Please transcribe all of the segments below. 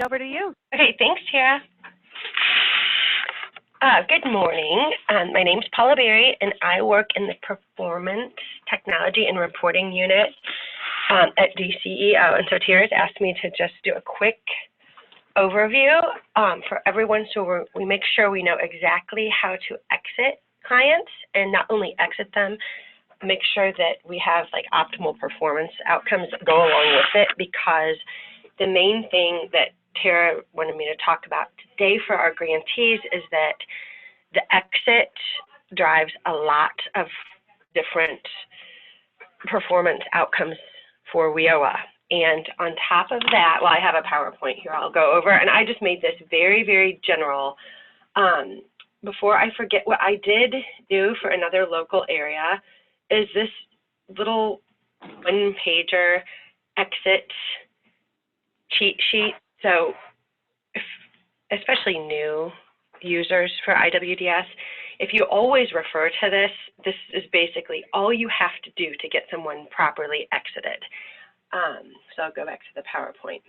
Over to you. Okay, thanks, Tara. Good morning. My name's Paula Berry, and I work in the Performance Technology and Reporting Unit at DCEO. And so Tara's asked me to just do a quick overview for everyone so we make sure we know exactly how to exit clients, and not only exit them, make sure that we have like optimal performance outcomes that go along with it, because the main thing that Tara wanted me to talk about today for our grantees is that the exit drives a lot of different performance outcomes for WIOA. And on top of that, well, I have a PowerPoint here I'll go over, and I just made this very, very general. Before I forget, what I did do for another local area is this little one-pager exit cheat sheet. So especially new users for IWDS, if you always refer to this, this is basically all you have to do to get someone properly exited. So I'll go back to the PowerPoint.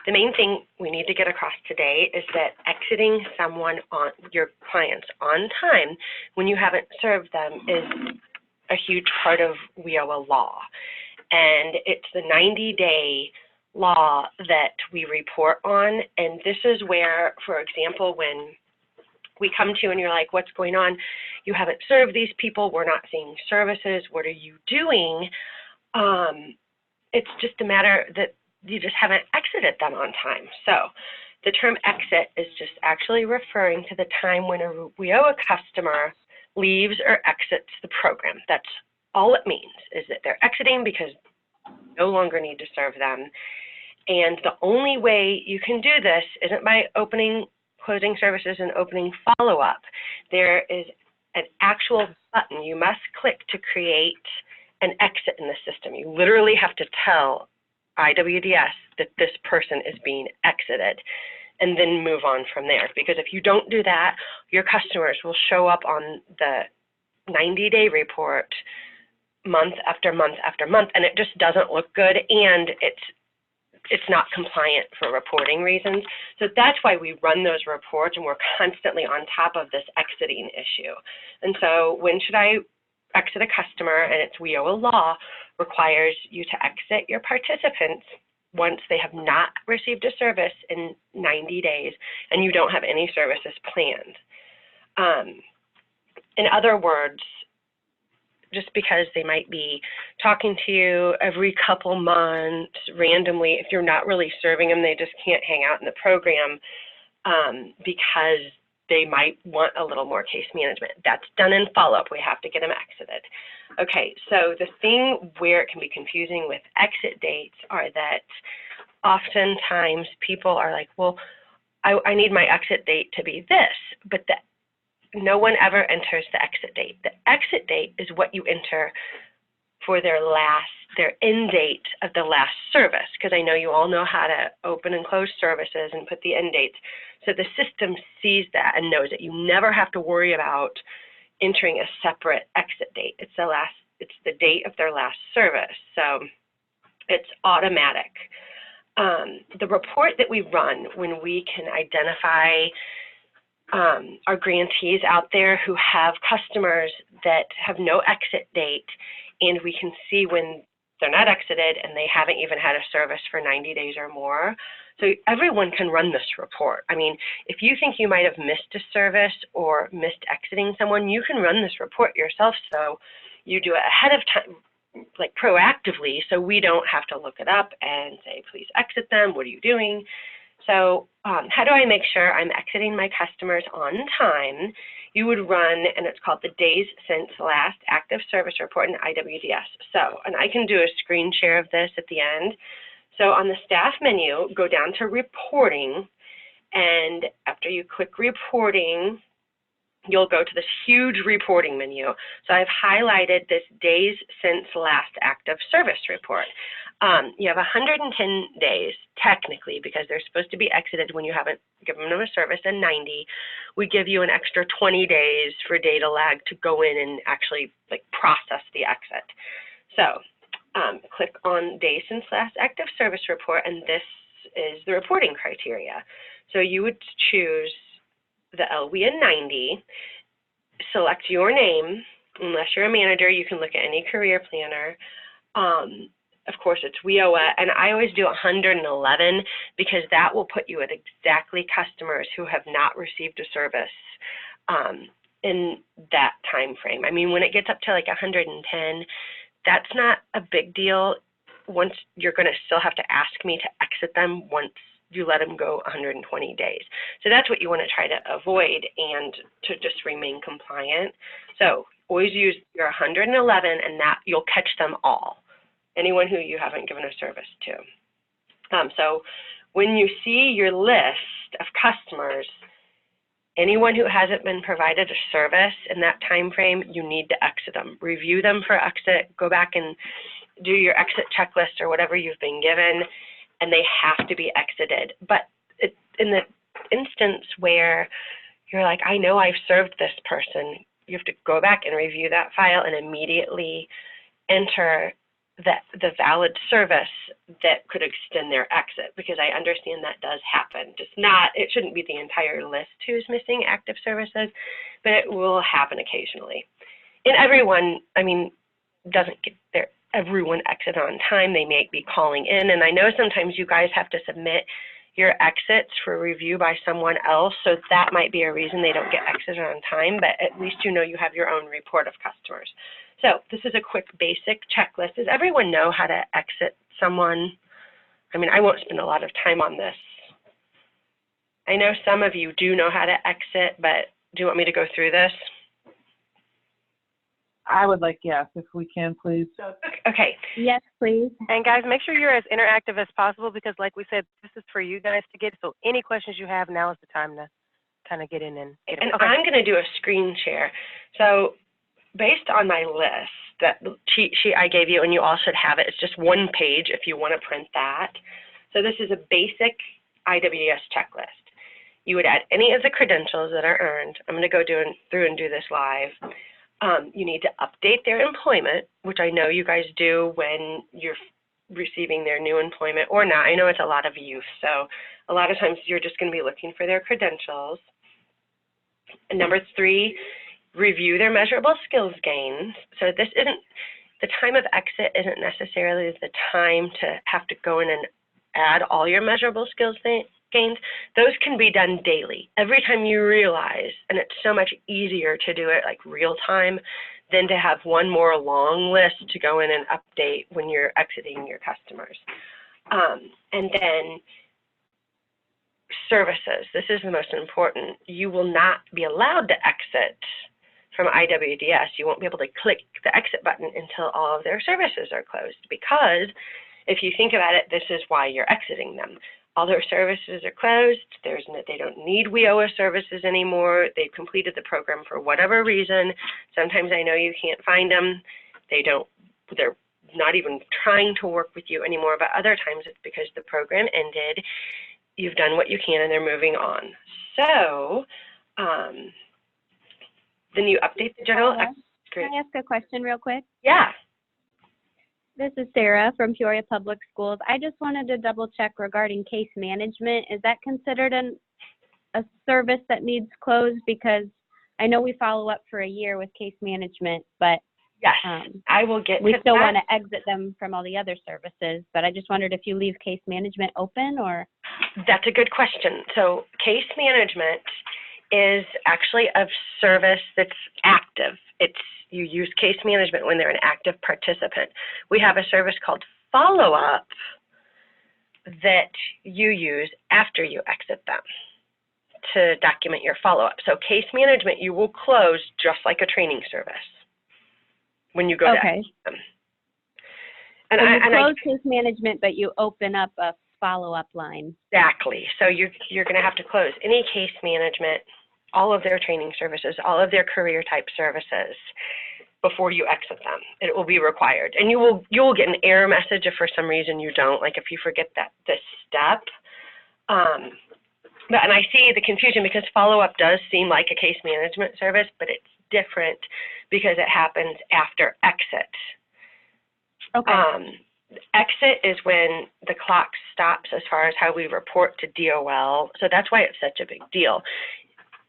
The main thing we need to get across today is that exiting someone on your clients on time when you haven't served them is a huge part of WIOA law. And it's the 90-day law that we report on. And this is where, for example, when we come to you and you're like, what's going on? You haven't served these people. We're not seeing services. What are you doing? It's just a matter that you just haven't exited them on time. So the term exit is just actually referring to the time when a WIOA customer leaves or exits the program. That's all it means, is that they're exiting because you no longer need to serve them. And the only way you can do this isn't by closing services and opening follow-up. There is an actual button you must click to create an exit in the system. You literally have to tell IWDS that this person is being exited and then move on from there. Because if you don't do that, your customers will show up on the 90-day report month after month after month, and it just doesn't look good, and it's not compliant for reporting reasons. So that's why we run those reports, and we're constantly on top of this exiting issue. And so when should I exit a customer? And it's WIOA law requires you to exit your participants once they have not received a service in 90 days and you don't have any services planned. In other words, just because they might be talking to you every couple months randomly, if you're not really serving them, they just can't hang out in the program because they might want a little more case management. That's done in follow-up. We have to get them exited. Okay, so the thing where it can be confusing with exit dates are that oftentimes people are like, well, I need my exit date to be this, but no one ever enters the exit date. The exit date is what you enter for their end date of the last service, because I know you all know how to open and close services and put the end dates. So the system sees that and knows that you never have to worry about entering a separate exit date. It's the date of their last service. So it's automatic. The report that we run when we can identify our grantees out there who have customers that have no exit date, and we can see when they're not exited and they haven't even had a service for 90 days or more. So everyone can run this report. I mean, if you think you might have missed a service or missed exiting someone, you can run this report yourself. So you do it ahead of time, like proactively, so we don't have to look it up and say, please exit them. What are you doing? So how do I make sure I'm exiting my customers on time? You would run, and it's called the Days Since Last Active Service Report in IWDS. So, and I can do a screen share of this at the end. So on the staff menu, go down to reporting, and after you click reporting, you'll go to this huge reporting menu. So I've highlighted this Days Since Last Active Service Report. You have 110 days, technically, because they're supposed to be exited when you haven't given them a service, and 90. We give you an extra 20 days for data lag to go in and actually process the exit. So click on Days Since Last Active Service Report, and this is the reporting criteria. So you would choose the LWIA 90, select your name. Unless you're a manager, you can look at any career planner. Of course, it's WIOA, and I always do 111 because that will put you at exactly customers who have not received a service in that time frame. I mean, when it gets up to like 110, that's not a big deal. Once you're going to still have to ask me to exit them once you let them go 120 days. So that's what you want to try to avoid and to just remain compliant. So always use your 111, and that you'll catch them all, anyone who you haven't given a service to. So when you see your list of customers, anyone who hasn't been provided a service in that time frame, you need to exit them. Review them for exit, go back and do your exit checklist or whatever you've been given, and they have to be exited. But in the instance where you're like, I know I've served this person, you have to go back and review that file and immediately enter the valid service that could extend their exit, because I understand that does happen. It shouldn't be the entire list who's missing active services, but it will happen occasionally. And everyone, I mean, doesn't get everyone exit on time. They may be calling in, and I know sometimes you guys have to submit your exits for review by someone else, so that might be a reason they don't get exited on time, but at least you know you have your own report of customers. So this is a quick basic checklist. Does everyone know how to exit someone? I mean, I won't spend a lot of time on this. I know some of you do know how to exit, but do you want me to go through this? I would like, yes, if we can, please. Okay. Yes, please. And guys, make sure you're as interactive as possible, because like we said, this is for you guys to get. So any questions you have, now is the time to kind of get in and get them. And I'm going to do a screen share. So based on my list, that cheat sheet I gave you, and you all should have it, it's just one page if you want to print that. So this is a basic IWS checklist. You would add any of the credentials that are earned. I'm going to go through and do this live. You need to update their employment, which I know you guys do when you're receiving their new employment or not. I know it's a lot of youth, so a lot of times you're just going to be looking for their credentials. And number 3, review their measurable skills gains. So this isn't, the time of exit isn't necessarily the time to have to go in and add all your measurable skills gains. Those can be done daily, every time you realize, and it's so much easier to do it like real time than to have one more long list to go in and update when you're exiting your customers. And then services, this is the most important. You will not be allowed to exit from IWDS. You won't be able to click the exit button until all of their services are closed, because if you think about it, this is why you're exiting them. All their services are closed. They don't need WIOA services anymore. They've completed the program for whatever reason. Sometimes I know you can't find them. They're not even trying to work with you anymore, but other times it's because the program ended. You've done what you can and they're moving on. So then you update the general. Can I ask a question real quick? Yeah. This is Sarah from Peoria Public Schools. I just wanted to double check regarding case management. Is that considered a service that needs closed? Because I know we follow up for a year with case management, but yes, I will get we to still that. want to exit them from all the other services, but I just wondered if you leave case management open or? That's a good question. So case management is actually a service that's active. You use case management when they're an active participant. We have a service called follow-up that you use after you exit them to document your follow-up. So case management you will close just like a training service when you go to exit them. And so you close case management, but you open up a follow-up line. Exactly. So you're going to have to close any case management, all of their training services, all of their career type services before you exit them. It will be required. And you will get an error message if for some reason you don't, like if you forget this step. And I see the confusion because follow-up does seem like a case management service, but it's different because it happens after exit. Okay. Exit is when the clock stops as far as how we report to DOL. So that's why it's such a big deal.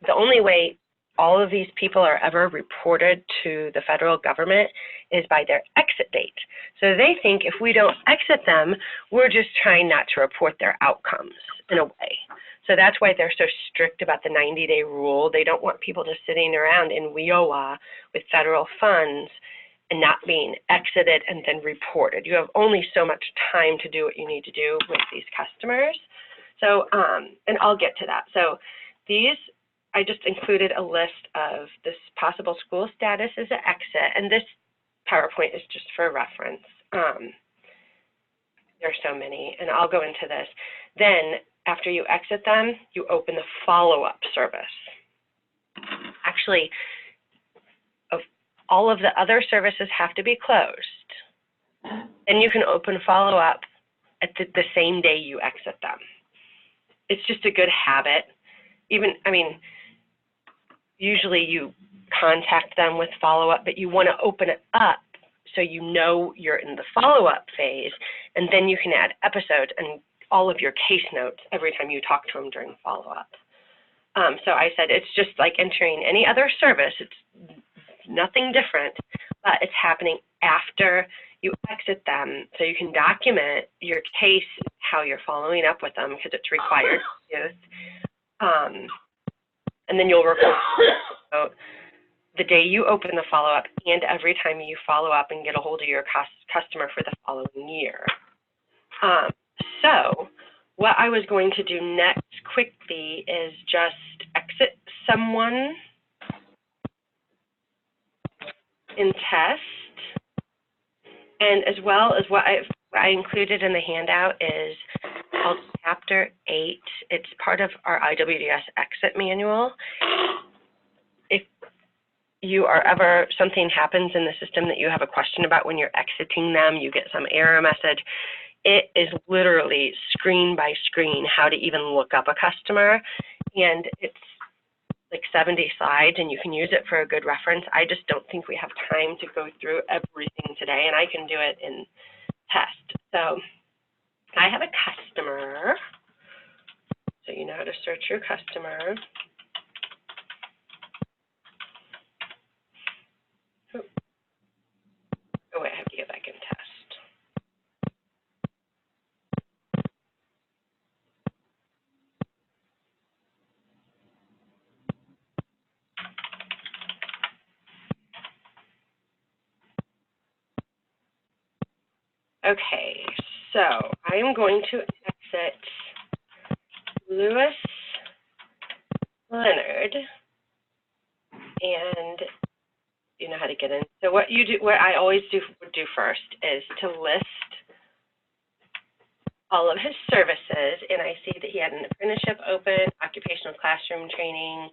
The only way all of these people are ever reported to the federal government is by their exit date. So they think if we don't exit them, we're just trying not to report their outcomes in a way. So that's why they're so strict about the 90-day rule. They don't want people just sitting around in WIOA with federal funds and not being exited and then reported. You have only so much time to do what you need to do with these customers. So, and I'll get to that. So these, I just included a list of this possible school status as an exit, and this PowerPoint is just for reference. There are so many, and I'll go into this. Then, after you exit them, you open the follow-up service. Actually, all of the other services have to be closed. Then you can open follow-up at the same day you exit them. It's just a good habit. Even, I mean, usually you contact them with follow-up, but you want to open it up so you know you're in the follow-up phase, and then you can add episodes and all of your case notes every time you talk to them during follow-up. So I said it's just like entering any other service. It's nothing different, but it's happening after you exit them, so you can document your case, how you're following up with them, because it's required. And then you'll report the day you open the follow-up and every time you follow up and get a hold of your customer for the following year. So what I was going to do next quickly is just exit someone in test, and as well as what I included in the handout is called Chapter 8. It's part of our IWDS exit manual. If you are ever, something happens in the system that you have a question about when you're exiting them, you get some error message, it is literally screen by screen how to even look up a customer, and it's like 70 slides, and you can use it for a good reference. I just don't think we have time to go through everything today, and I can do it in test. So I have a customer, so you know how to search your customer. Oh wait, I have to get back in test. Okay, so I am going to exit Lewis Leonard, and you know how to get in. So what you do, what I always do first is to list all of his services, and I see that he had an apprenticeship open, occupational classroom training,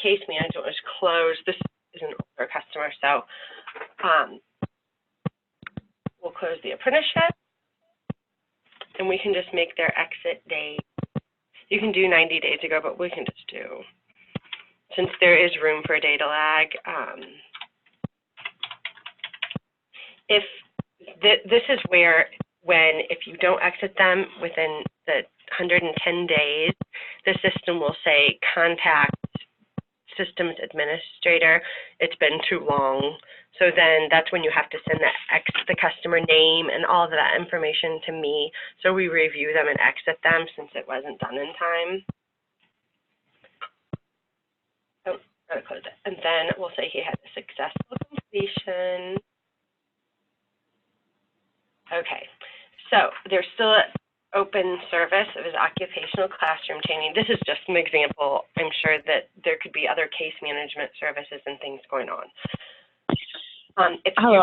case management was closed. This is an older customer, so we'll close the apprenticeship, and we can just make their exit date. You can do 90 days ago, but we can just do, since there is room for data lag. If this is where, if you don't exit them within the 110 days, the system will say contact systems administrator. It's been too long. So then that's when you have to send the customer name and all of that information to me, so we review them and exit them since it wasn't done in time. Oh, gotta close it. And then we'll say he had a successful completion. Okay, so there's still an open service of his occupational classroom training. This is just an example. I'm sure that there could be other case management services and things going on. Hello,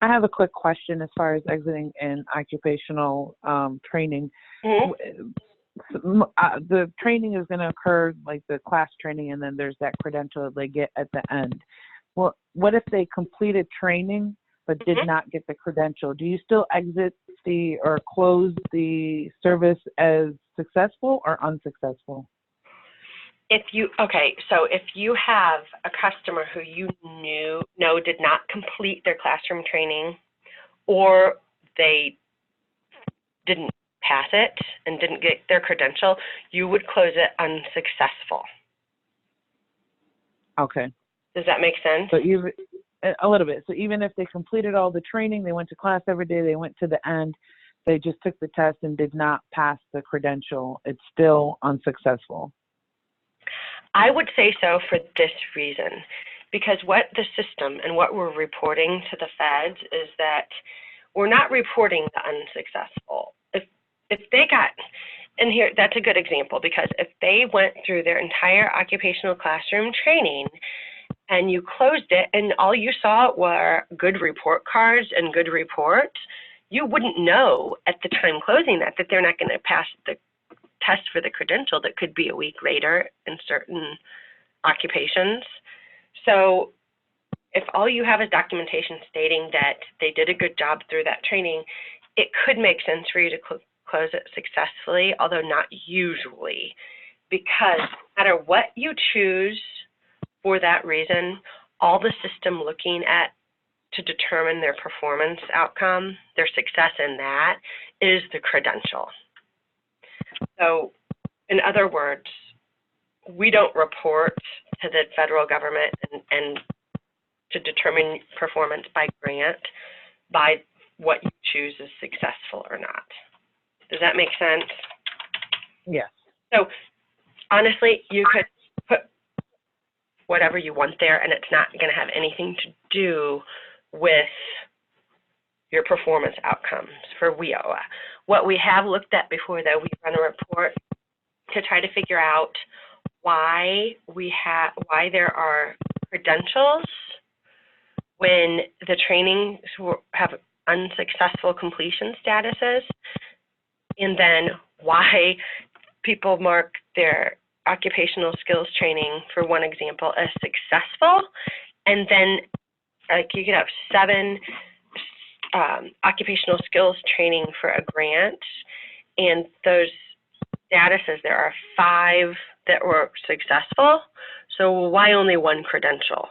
I have a quick question as far as exiting in occupational training. The training is going to occur, like the class training, and then there's that credential they get at the end. Well, what if they completed training but did not get the credential? Do you still exit or close the service as successful or unsuccessful? So if you have a customer who you know did not complete their classroom training, or they didn't pass it and didn't get their credential, you would close it unsuccessful. Okay. Does that make sense? So even a little bit. So even if they completed all the training, they went to class every day, they went to the end, they just took the test and did not pass the credential, it's still unsuccessful. I would say so for this reason, because what the system and what we're reporting to the feds is that we're not reporting the unsuccessful. If they got, and here, that's a good example, because if they went through their entire occupational classroom training and you closed it and all you saw were good report cards and good reports, you wouldn't know at the time closing that they're not going to pass the test for the credential that could be a week later in certain occupations. So if all you have is documentation stating that they did a good job through that training, it could make sense for you to close it successfully, although not usually, because no matter what you choose for that reason, all the system looking at to determine their performance outcome, their success in that, is the credential. So in other words, we don't report to the federal government and to determine performance by grant by what you choose is successful or not. Does that make sense? Yes. So honestly, you could put whatever you want there and it's not going to have anything to do with your performance outcomes for WIOA. What we have looked at before, though, we run a report to try to figure out why there are credentials when the trainings have unsuccessful completion statuses, and then why people mark their occupational skills training, for one example, as successful, and then like you could have 7 occupational skills training for a grant, and those statuses, there are 5 that were successful, so why only 1 credential?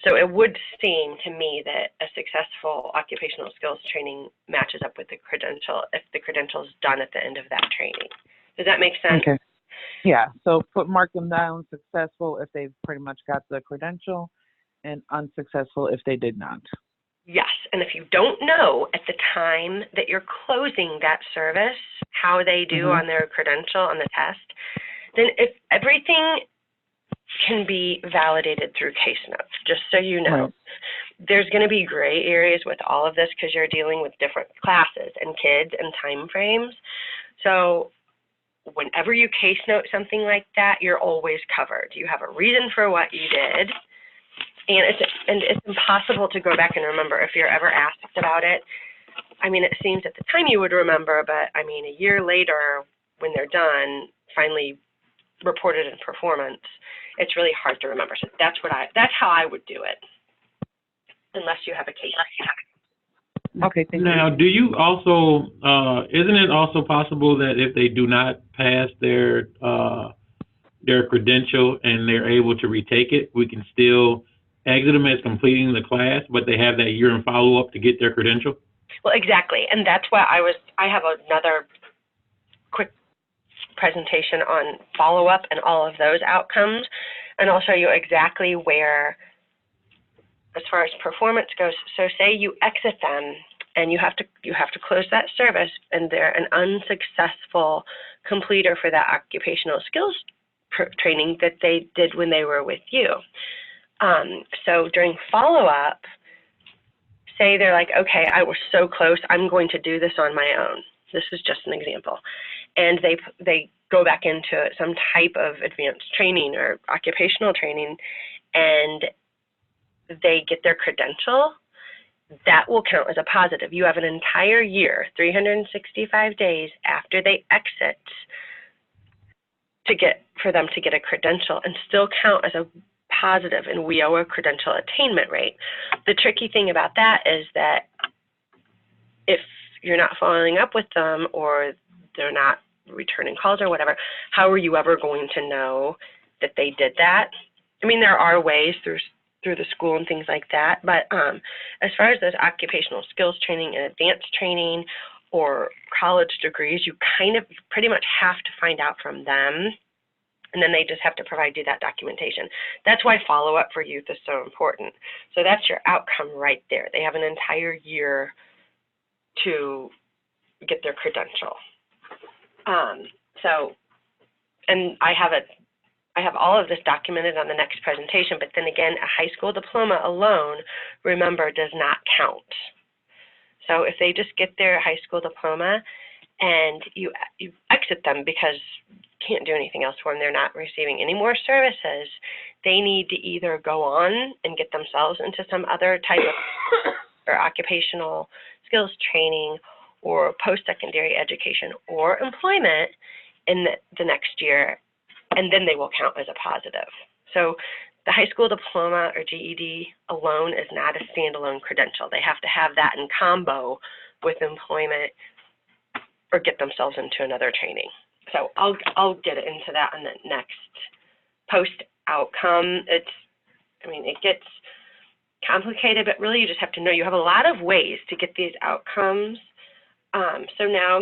So it would seem to me that a successful occupational skills training matches up with the credential if the credential is done at the end of that training. Does that make sense? Okay. Yeah, so mark them down successful if they've pretty much got the credential, and unsuccessful if they did not. Yes, and if you don't know at the time that you're closing that service how they do on their credential on the test, then if everything can be validated through case notes, just so you know. Right. There's going to be gray areas with all of this because you're dealing with different classes and kids and time frames. So whenever you case note something like that, you're always covered. You have a reason for what you did, and it's impossible to go back and remember if you're ever asked about it. I mean, it seems at the time you would remember, but I mean, a year later when they're done, finally reported in performance, it's really hard to remember. So that's how I would do it, unless you have a case. Okay, thank you. Now, do you also, isn't it also possible that if they do not pass their credential and they're able to retake it, we can still exit them as completing the class, but they have that year in follow-up to get their credential? Well, exactly, and that's what I have another quick presentation on follow-up and all of those outcomes, and I'll show you exactly where, as far as performance goes. So say you exit them and you have to close that service and they're an unsuccessful completer for that occupational skills training that they did when they were with you. So during follow-up, say they're like, okay, I was so close, I'm going to do this on my own. This is just an example. And they go back into some type of advanced training or occupational training, and they get their credential, that will count as a positive. You have an entire year, 365 days after they exit for them to get a credential and still count as a positive in WIOA credential attainment rate. The tricky thing about that is that if you're not following up with them or they're not returning calls or whatever, how are you ever going to know that they did that? I mean, there are ways through through the school and things like that. But as far as those occupational skills training and advanced training or college degrees, you kind of pretty much have to find out from them, and then they just have to provide you that documentation. That's why follow-up for youth is so important. So that's your outcome right there. They have an entire year to get their credential. And I have all of this documented on the next presentation, but then again, a high school diploma alone, remember, does not count. So if they just get their high school diploma and you exit them because you can't do anything else for them, they're not receiving any more services, they need to either go on and get themselves into some other type of or occupational skills training or post-secondary education or employment in the next year, and then they will count as a positive. So the high school diploma or GED alone is not a standalone credential. They have to have that in combo with employment or get themselves into another training. So I'll get into that on the next post-outcome. It gets complicated, but really you just have to know you have a lot of ways to get these outcomes. So now,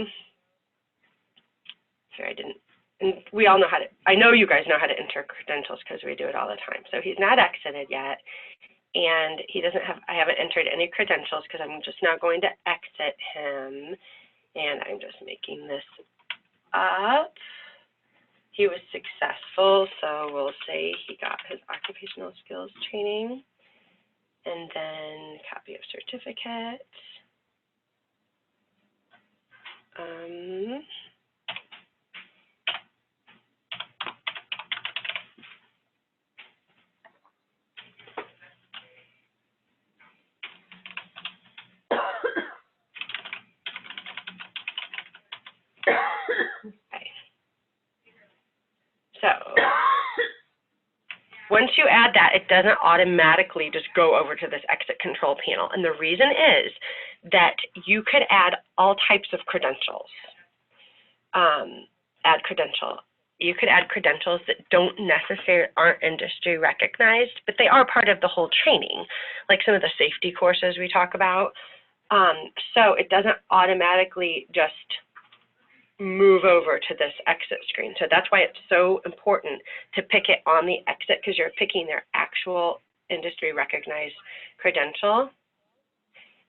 and we all know how to, I know you guys know how to enter credentials because we do it all the time. So he's not exited yet, and I haven't entered any credentials because I'm just now going to exit him, and I'm just making this up. He was successful, so we'll say he got his occupational skills training, and then copy of certificate. Okay. So once you add that, it doesn't automatically just go over to this exit control panel. And the reason is that you could add all types of credentials. You could add credentials that aren't industry recognized, but they are part of the whole training, like some of the safety courses we talk about. So it doesn't automatically just move over to this exit screen. So that's why it's so important to pick it on the exit, because you're picking their actual industry recognized credential.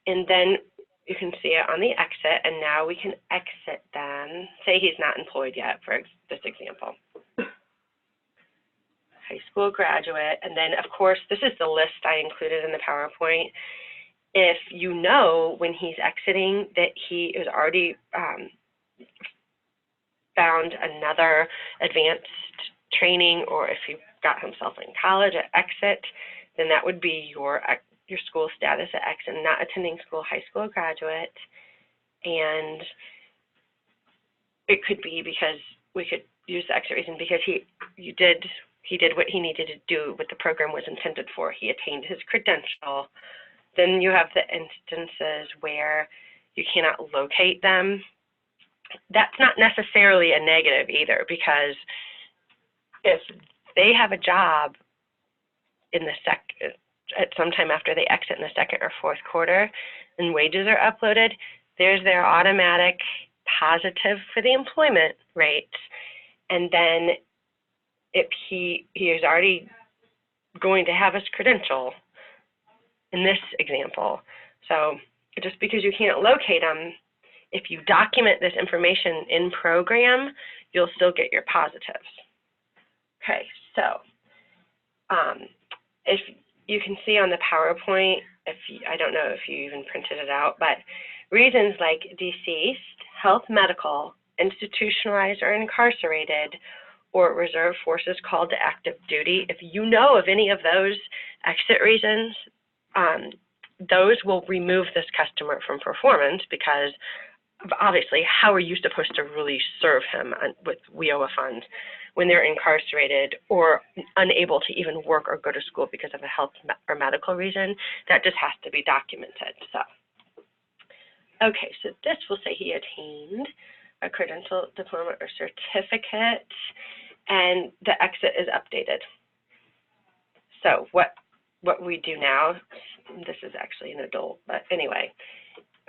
And then you can see it on the exit, and now we can exit them. Say he's not employed yet for this example. High school graduate, and then of course, this is the list I included in the PowerPoint. If you know when he's exiting that he is already found another advanced training, or if he got himself in college at exit, then that would be your school status at exit, not attending school, high school graduate. And it could be because we could use the exit reason because he did what he needed to do, what the program was intended for. He attained his credential. Then you have the instances where you cannot locate them. That's not necessarily a negative either, because if they have a job in the at some time after they exit in the second or fourth quarter and wages are uploaded, there's their automatic positive for the employment rates. And then if he is already going to have his credential in this example. So just because you can't locate them, if you document this information in program, you'll still get your positives. Okay, so if you can see on the PowerPoint, I don't know if you even printed it out, but reasons like deceased, health, medical, institutionalized or incarcerated, or reserve forces called to active duty, if you know of any of those exit reasons, those will remove this customer from performance, because obviously, how are you supposed to really serve him with WIOA funds when they're incarcerated or unable to even work or go to school because of a health or medical reason? That just has to be documented. So, okay, so this will say he attained a credential, diploma, or certificate, and the exit is updated. So what what we do now, this is actually an adult, but anyway,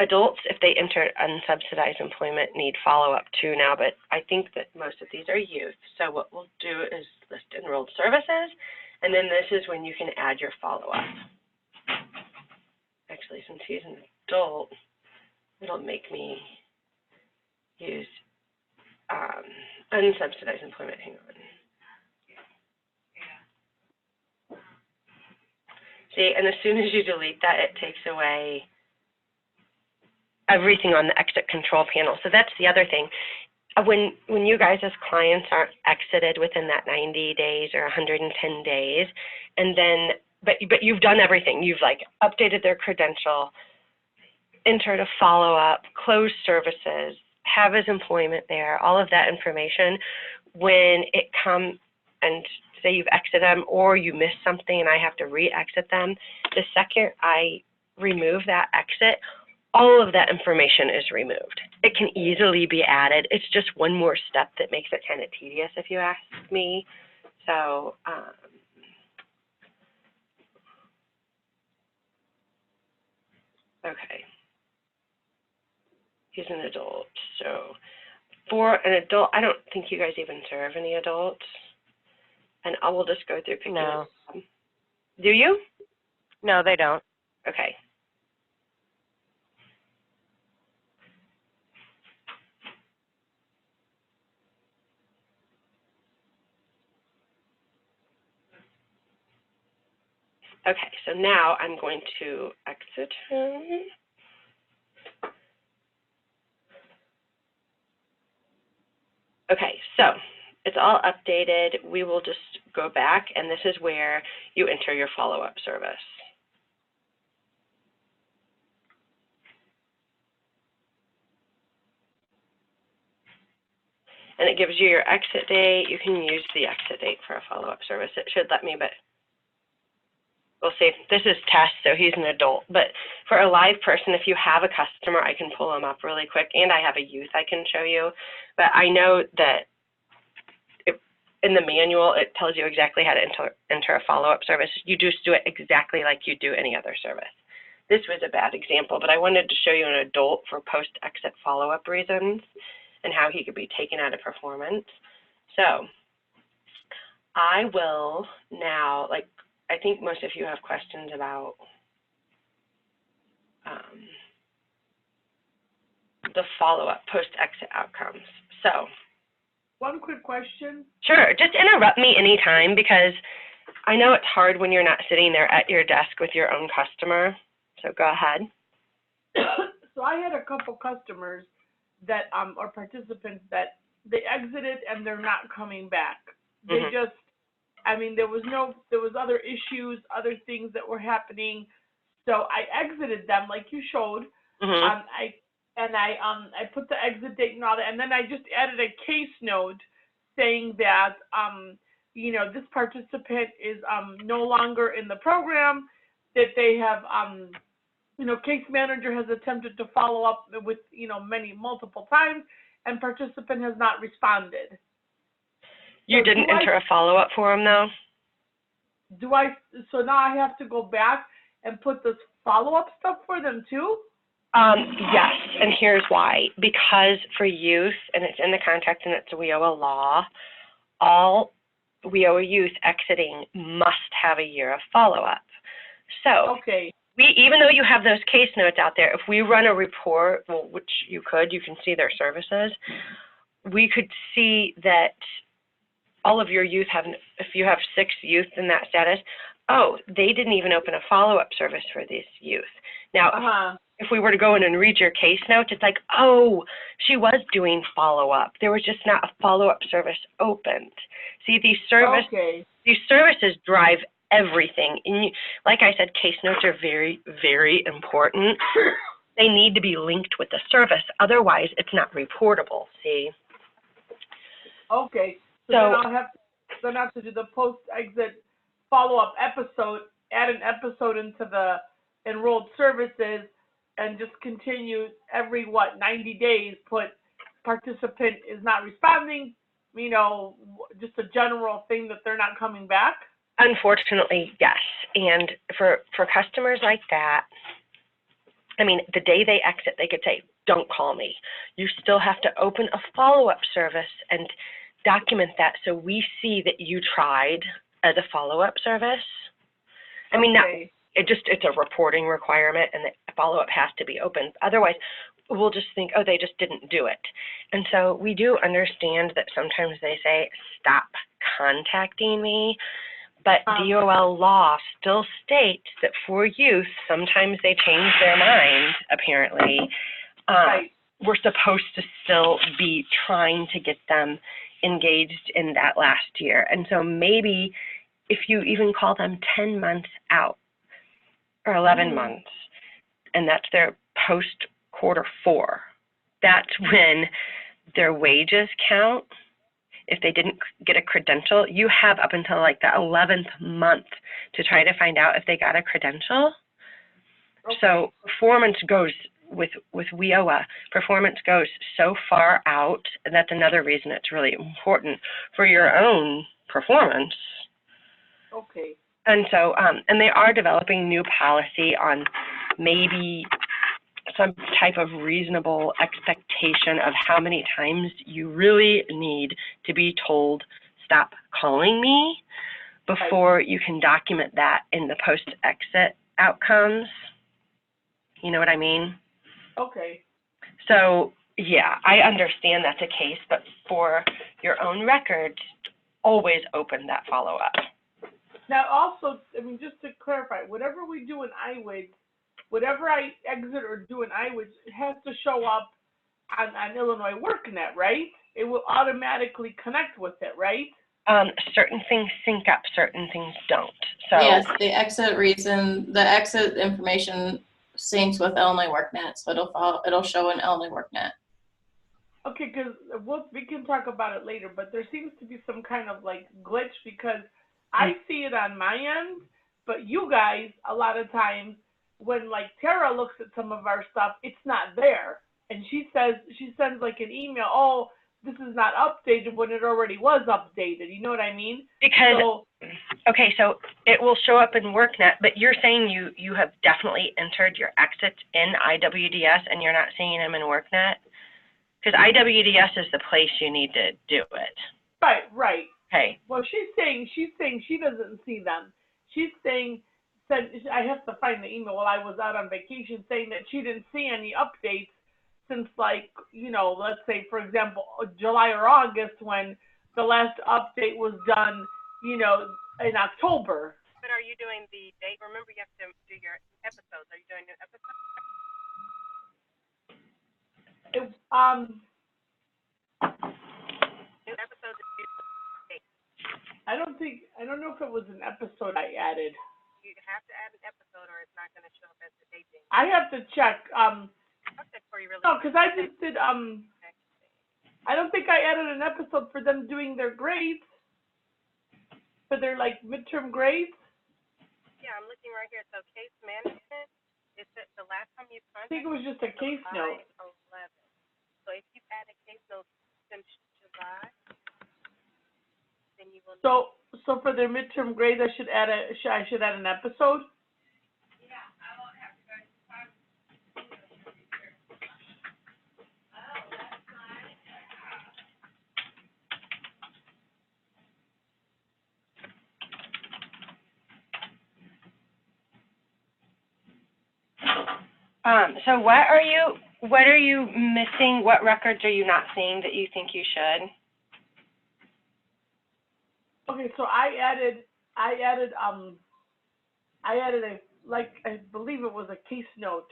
adults, if they enter unsubsidized employment, need follow-up too now, but I think that most of these are youth. So what we'll do is list enrolled services, and then this is when you can add your follow-up. Actually, since he's an adult, it'll make me use unsubsidized employment. Hang on. See, and as soon as you delete that, it takes away everything on the exit control panel. So that's the other thing. When you guys as clients aren't exited within that 90 days or 110 days, and then, but you've done everything. You've like updated their credential, entered a follow-up, closed services, have his employment there, all of that information. When it comes and say you've exited them or you missed something and I have to re-exit them, the second I remove that exit, all of that information is removed. It can easily be added. It's just one more step that makes it kind of tedious, if you ask me. So, okay. He's an adult. So for an adult, I don't think you guys even serve any adults. And I will just go through picking. No. Do you? No, they don't. Okay. Okay, so now I'm going to exit him. Okay, so it's all updated. We will just go back, and this is where you enter your follow-up service. And it gives you your exit date. You can use the exit date for a follow-up service. It should let me, but we'll see. This is test, so he's an adult. But for a live person, if you have a customer, I can pull them up really quick, and I have a youth I can show you. But I know that in the manual, it tells you exactly how to enter a follow-up service. You just do it exactly like you do any other service. This was a bad example, but I wanted to show you an adult for post-exit follow-up reasons and how he could be taken out of performance. So I will now, like, I think most of you have questions about the follow-up post-exit outcomes. So one quick question. Sure, just interrupt me anytime because I know it's hard when you're not sitting there at your desk with your own customer. So go ahead. So I had a couple customers that or participants that they exited and they're not coming back. They just, I mean, there was other issues, other things that were happening. So I exited them like you showed. I put the exit date and all that, and then I just added a case note saying that you know, this participant is no longer in the program, that they have you know, case manager has attempted to follow up with, you know, multiple times, and participant has not responded. You didn't enter a follow-up for him though? So now I have to go back and put this follow-up stuff for them too? Yes, and here's why. Because for youth, and it's in the contract and it's WIOA law, all WIOA youth exiting must have a year of follow-up. So okay. Even though you have those case notes out there, if we run a report, well, which you can see their services, we could see that all of your youth have, if you have 6 youth in that status, oh, they didn't even open a follow-up service for this youth. Now, if we were to go in and read your case notes, it's like, oh, she was doing follow-up. There was just not a follow-up service opened. See, these services drive everything. And like I said, case notes are very, very important. They need to be linked with the service. Otherwise, it's not reportable, see? Okay. So then I'll have to do the post-exit follow-up episode, add an episode into the enrolled services, and just continue every, 90 days, put participant is not responding, you know, just a general thing that they're not coming back? Unfortunately, yes. And for customers like that, I mean, the day they exit, they could say, don't call me. You still have to open a follow-up service and document that so we see that you tried as a follow-up service. I mean, Okay. it's a reporting requirement and the follow-up has to be open. Otherwise, we'll just think, oh, they just didn't do it. And so we do understand that sometimes they say, stop contacting me. But DOL law still states that for youth, sometimes they change their mind, apparently. Right. We're supposed to still be trying to get them engaged in that last year. And so maybe if you even call them 10 months out or 11 months, and that's their post quarter 4, that's when their wages count. If they didn't get a credential, you have up until like the 11th month to try to find out if they got a credential. Okay. So performance goes with WIOA, performance goes so far out, and that's another reason it's really important for your own performance. Okay. And so, and they are developing new policy on maybe some type of reasonable expectation of how many times you really need to be told, stop calling me, before you can document that in the post-exit outcomes. You know what I mean? Okay. So, yeah, I understand that's a case, but for your own records, always open that follow-up. Now, also, I mean, just to clarify, whatever we do in iWigs, whatever I exit or do in iWigs, it has to show up on Illinois workNet, right? It will automatically connect with it, right? Certain things sync up, certain things don't. So yes, the exit information syncs with Illinois workNet, so it'll show in Illinois workNet. Okay, because we can talk about it later, but there seems to be some kind of like glitch because I see it on my end, but you guys, a lot of times, when like Tara looks at some of our stuff, it's not there. And she sends like an email, oh, this is not updated when it already was updated. You know what I mean? Because, okay, so it will show up in workNet, but you're saying you have definitely entered your exits in IWDS and you're not seeing them in workNet? Because IWDS is the place you need to do it. Right. Okay. Well, she's saying she doesn't see them. She's saying, I have to find the email while I was out on vacation, saying that she didn't see any updates since, like, you know, let's say, for example, July or August when the last update was done, you know, in October. But are you doing the date? Remember, you have to do your episodes. Are you doing new episodes? New episodes. I don't know if it was an episode I added. You have to add an episode or it's not going to show up as the date. I have to check. I'll check for you really no, because I just did, I don't think I added an episode for them doing their grades, for their, like, midterm grades. Yeah, I'm looking right here. So case management, it's the last time you contacted. I think it was just a case note. 11. So if you've added case notes since July, then you will. So for their midterm grades, I should add an episode. Yeah, I won't have to go to time. So what are you missing? What records are you not seeing that you think you should? Okay, so I added I believe it was a case note,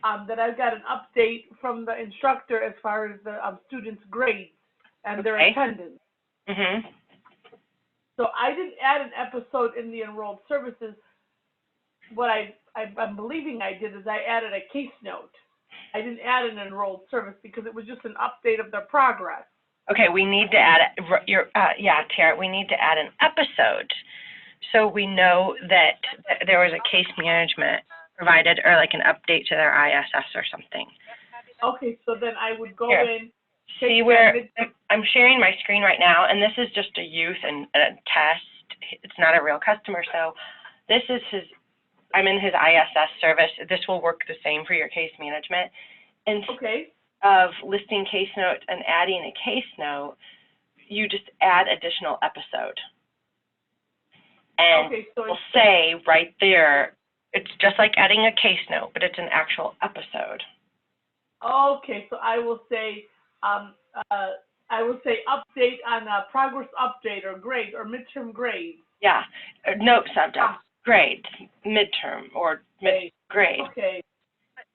that I got an update from the instructor as far as the students' grades and their attendance. Mm-hmm. So I didn't add an episode in the enrolled services. What I'm believing I did is I added a case note. I didn't add an enrolled service because it was just an update of their progress. Okay, we need to add Tara, we need to add an episode so we know that there was a case management provided or like an update to their ISS or something. Okay, so then I would go Here. in. See where I'm sharing my screen right now, and this is just a youth and a test it's not a real customer. So this is I'm in his ISS service. This will work the same for your case management. Instead Okay. of listing case notes and adding a case note, you just add additional episode. And Okay, so we'll say right there, it's just like adding a case note, but it's an actual episode. okay, so I will say update on progress update or grade or midterm grade. Yeah, note subject, grade, midterm, or grade. Okay.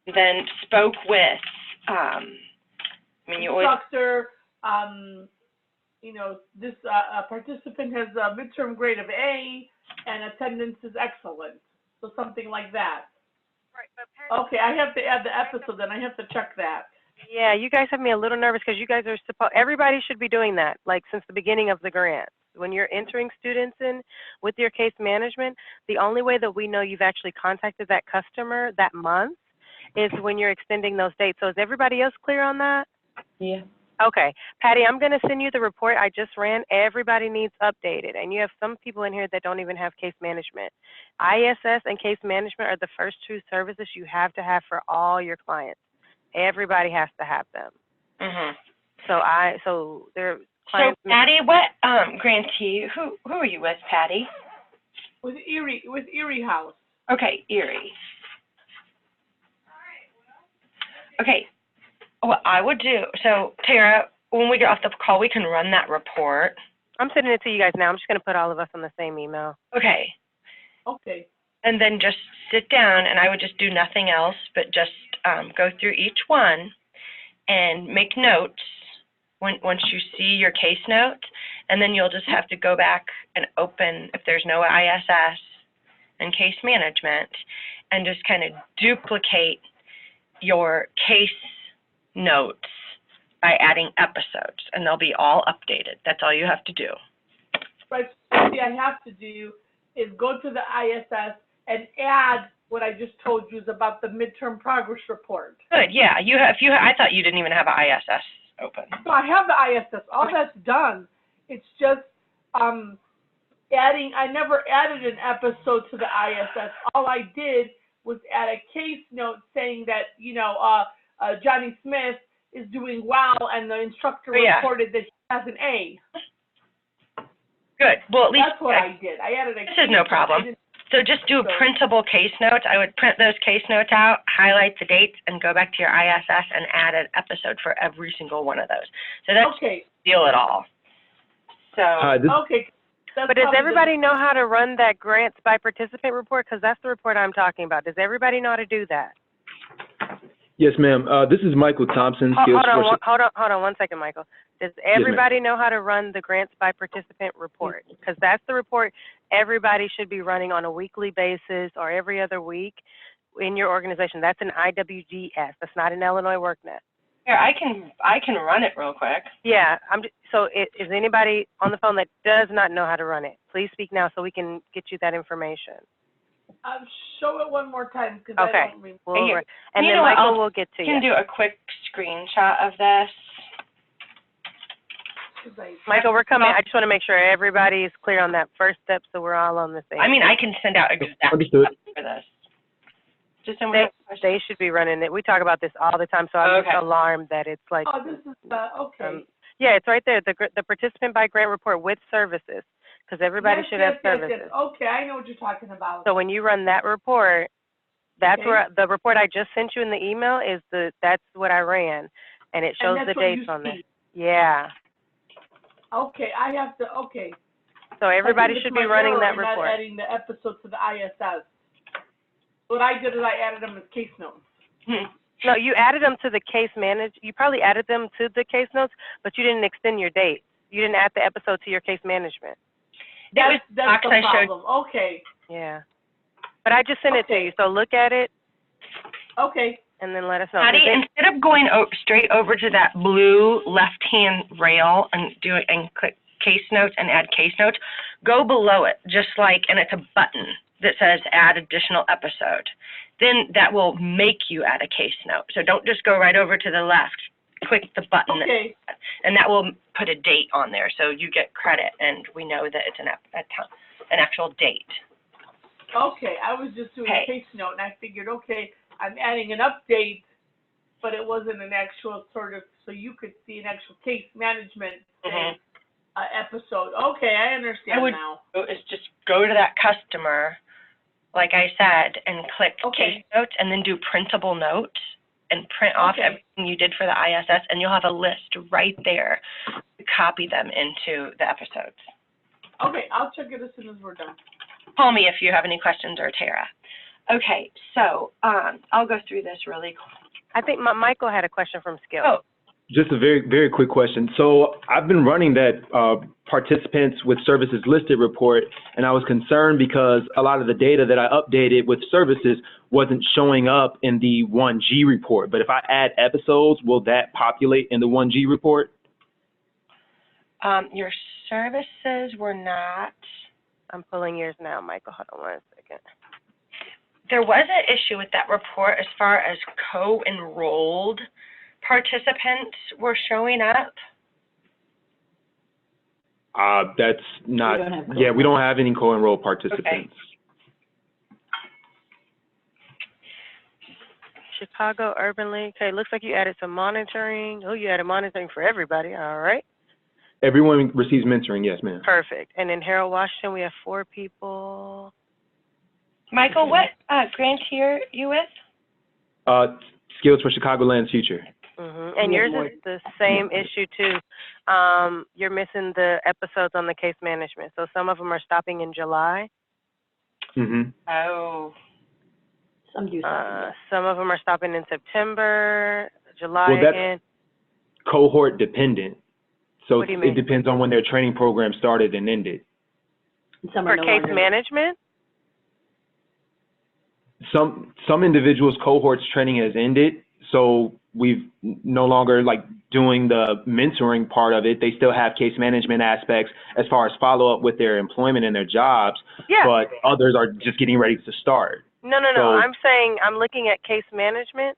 Then spoke with, you always, Instructor, this participant has a midterm grade of A and attendance is excellent. So something like that. Okay, I have to add the episode, then I have to check that. Yeah, you guys have me a little nervous because you guys are everybody should be doing that, like since the beginning of the grant. When you're entering students in with your case management, the only way that we know you've actually contacted that customer that month is when you're extending those dates. So is everybody else clear on that? yeah. Okay. Patty, I'm going to send you the report I just ran. Everybody needs updated. And you have some people in here that don't even have case management. ISS and case management are the first two services you have to have for all your clients. Everybody has to have them. Mm-hmm. So they're So Patty, what grantee? Who are you with, Patty? With Erie House. Okay, Erie. Okay. What I would do. So Tara, when we get off the call, we can run that report. I'm sending it to you guys now. I'm just going to put all of us on the same email. Okay. Okay. And then just sit down, and I would just do nothing else but just go through each one and make notes once you see your case note, and then you'll just have to go back and open, if there's no ISS and case management, and just kind of duplicate your case notes by adding episodes, and they'll be all updated. That's all you have to do. Right. What I have to do is go to the ISS and add what I just told you is about the midterm progress report. Good. Yeah. I thought you didn't even have an ISS open. So I have the ISS. All that's done. It's just adding. I never added an episode to the ISS. All I did was add a case note saying that Johnny Smith is doing well, and the instructor reported that he has an A. Good. Well, at least that's what I did. I added a. This is no problem. So just do printable case notes. I would print those case notes out, highlight the dates, and go back to your ISS and add an episode for every single one of those. So that's okay. Deal it all. So okay. But does everybody know how to run that grants by participant report? Because that's the report I'm talking about. Does everybody know how to do that? Yes, ma'am. This is Michael Thompson. Hold on 1 second, Michael. Does everybody know how to run the grants by participant report? Because that's the report everybody should be running on a weekly basis or every other week in your organization. That's an IWDS. That's not an Illinois WorkNet. Here, I can run it real quick. Yeah. Is anybody on the phone that does not know how to run it? Please speak now so we can get you that information. Show it one more time because okay. I don't remember. And then Michael will get to you. I can do a quick screenshot of this. Michael, we're coming. I just want to make sure everybody's clear on that first step so we're all on the same. I mean, I can send out exactly for this. Just they should be running it. We talk about this all the time, so I'm just alarmed that it's like. Oh, this is okay. Yeah, it's right there. The participant by grant report with services, because everybody should have services. Yes. Okay, I know what you're talking about. So when you run that report, that's where the report I just sent you in the email is that's what I ran, and it shows the dates on there. Yeah. Okay, I have to. Okay. So everybody should be running that report. Not adding the episodes to the ISS. What I did is I added them as case notes. No, you added them to the case You probably added them to the case notes, but you didn't extend your date. You didn't add the episode to your case management. That's the problem. Okay. Yeah. But I just sent it to you, so look at it. Okay. And then let us know. Patty, instead of going straight over to that blue left-hand rail and click case notes and add case notes, go below it, and it's a button that says add additional episode. Then that will make you add a case note. So don't just go right over to the left. Click the button, and that will put a date on there, so you get credit, and we know that it's a an actual date. Okay, I was just doing a case note, and I figured, okay, I'm adding an update, but it wasn't an actual sort of, so you could see an actual case management thing, episode. Okay, I understand now. Is just go to that customer, like I said, and click case notes, and then do printable notes, and print off everything you did for the ISS, and you'll have a list right there to copy them into the episodes. Okay, I'll check it as soon as we're done. Call me if you have any questions, or Tara. Okay, so I'll go through this really quick. I think Michael had a question from Skill. Oh. Just a very, very quick question. So I've been running that participants with services listed report, and I was concerned because a lot of the data that I updated with services wasn't showing up in the 1G report. But if I add episodes, will that populate in the 1G report? Your services were not. I'm pulling yours now, Michael. Hold on 1 second. There was an issue with that report as far as co-enrolled participants were showing up. That's not, we don't have any co-enrolled participants. Okay. Chicago Urban League. Okay, looks like you added some monitoring. Oh, you added monitoring for everybody. All right. Everyone receives mentoring, yes, ma'am. Perfect. And in Harold Washington, we have 4 people. Michael, what grantee are you with? Skills for Chicagoland's Future. And yours is the same issue too. You're missing the episodes on the case management. So some of them are stopping in July. Oh. Some do stop. Some of them are stopping in September, July well, that's again. Cohort dependent. So What do you mean? It depends on when their training program started and ended. Some for case management? Some individuals' cohorts training has ended, so we've no longer doing the mentoring part of it. They still have case management aspects as far as follow up with their employment and their jobs, but others are just getting ready to start. No. I'm saying I'm looking at case management,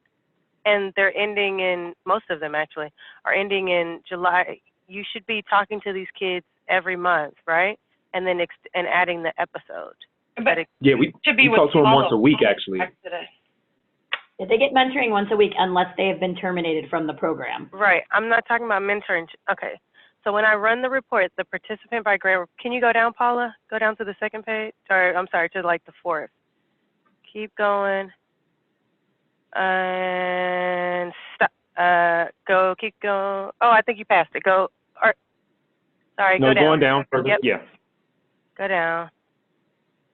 and they're ending in, most of them actually, are ending in July. You should be talking to these kids every month, right? And then and adding the episode. But we talk to them once a week, actually. Yeah, they get mentoring once a week unless they have been terminated from the program. Right. I'm not talking about mentoring. Okay. So when I run the report, the participant by grade, can you go down, Paula? Go down to the second page? I'm sorry, to the 4th. Keep going. And stop. Keep going. Oh, I think you passed it. Go. Sorry, go down. Going down further. Yep. Yeah. Go down.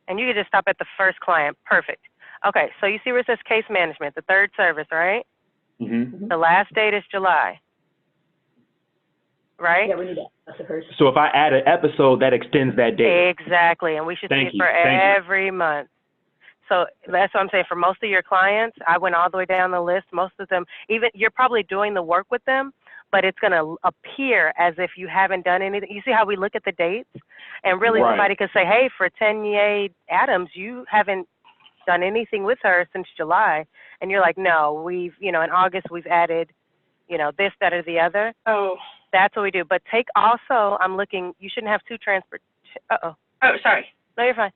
And you can just stop at the first client. Perfect. Okay, so you see where it says case management, the 3rd service, right? The last date is July, right? Yeah, we need that. That's the first. So if I add an episode, that extends that date. Exactly, and we should see it for every month. So that's what I'm saying. For most of your clients, I went all the way down the list. Most of them, even you're probably doing the work with them, but it's going to appear as if you haven't done anything. You see how we look at the dates? And really somebody could say, hey, for Tanya Adams, you haven't done anything with her since July. And you're like, no, we've, in August we've added, this, that, or the other. Oh. That's what we do. But take also, I'm looking, you shouldn't have 2 Oh, sorry. No, you're fine.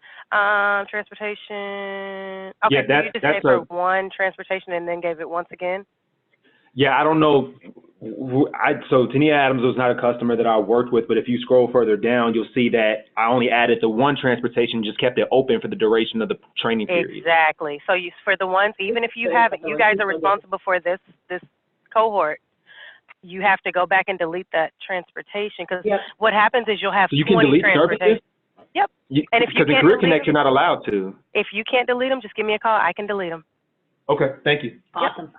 Transportation. Okay, Yeah, so you just gave her 1 transportation and then gave it once again? Yeah, I don't know. So Tania Adams was not a customer that I worked with, but if you scroll further down, you'll see that I only added the 1 transportation, just kept it open for the duration of the training period. Exactly. So for the ones, even if you haven't, you guys are responsible for this cohort. You have to go back and delete that transportation because what happens is you'll have 20 transportation. Yep. And if you can't, because in Career Connect, you're not allowed to. If you can't delete them, just give me a call. I can delete them. Okay, thank you. Awesome.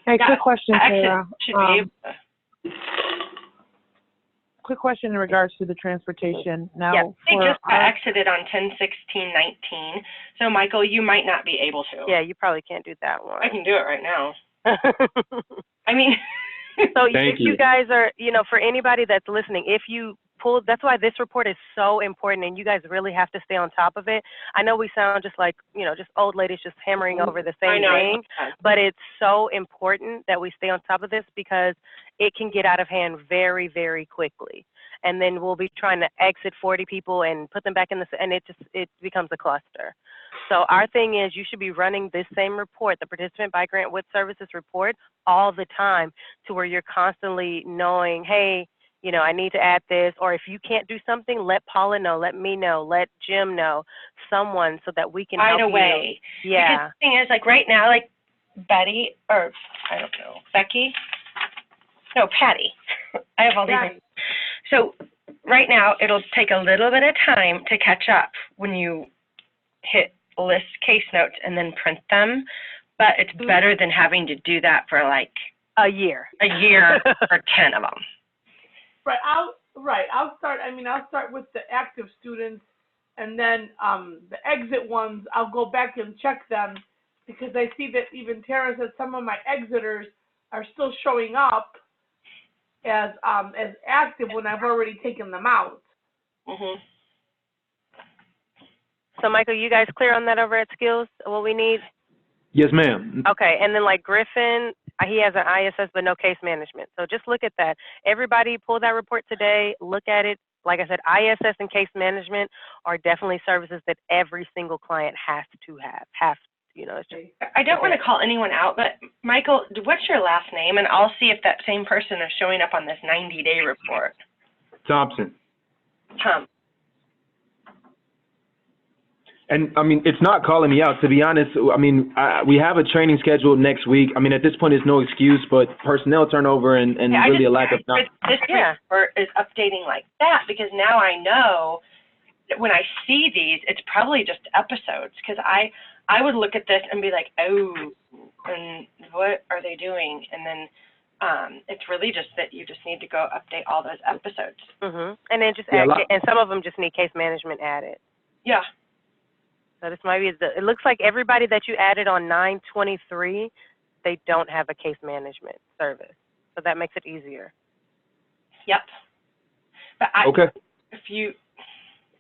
Hey, quick question, Tara. Quick question in regards to the transportation. Now, they just exited on 10/16/19. So, Michael, you might not be able to. Yeah, you probably can't do that one. I can do it right now. I mean. So if you guys are, for anybody that's listening, if you pull, that's why this report is so important, and you guys really have to stay on top of it. I know we sound just like, just old ladies just hammering over the same thing, but it's so important that we stay on top of this because it can get out of hand very, very quickly. and then we'll be trying to exit 40 people and put them back in the, and it becomes a cluster. So our thing is, you should be running this same report, the participant by grant with services report, all the time, to where you're constantly knowing, hey, you know, I need to add this, or if you can't do something, let Paula know, let me know, let Jim know, someone, so that we can help you. Right away. Yeah. Because the thing is, like right now, like Betty, or I don't know, Becky, no, Patty. I have all these names. So right now, it'll take a little bit of time to catch up when you hit list case notes and then print them, but it's better than having to do that for like a year for 10 of them. Right, I'll start with the active students, and then the exit ones, I'll go back and check them, because I see that even Tara said some of my exiters are still showing up as active when I've already taken them out. Mhm. So Michael, you guys clear on that over at Skills, what we need? Yes, ma'am. Okay, and then like Griffin, he has an ISS but no case management. So just look at that. Everybody pull that report today, look at it. Like I said, ISS and case management are definitely services that every single client has to have, you know. It's just, I don't want to call anyone out, but Michael, what's your last name? And I'll see if that same person is showing up on this 90-day report. Thompson. Tom. And I mean, it's not calling me out, to be honest. I mean, we have a training scheduled next week. I mean, at this point, there's no excuse, but personnel turnover and really a lack of knowledge. This report is updating like that, because now I know that when I see these, it's probably just episodes, because I would look at this and be like, oh, and what are they doing? And then it's really just that you just need to go update all those episodes. And then just add, and some of them just need case management added. Yeah. So this might be it looks like everybody that you added on 9/23, they don't have a case management service. So that makes it easier. Yep. But okay. If you,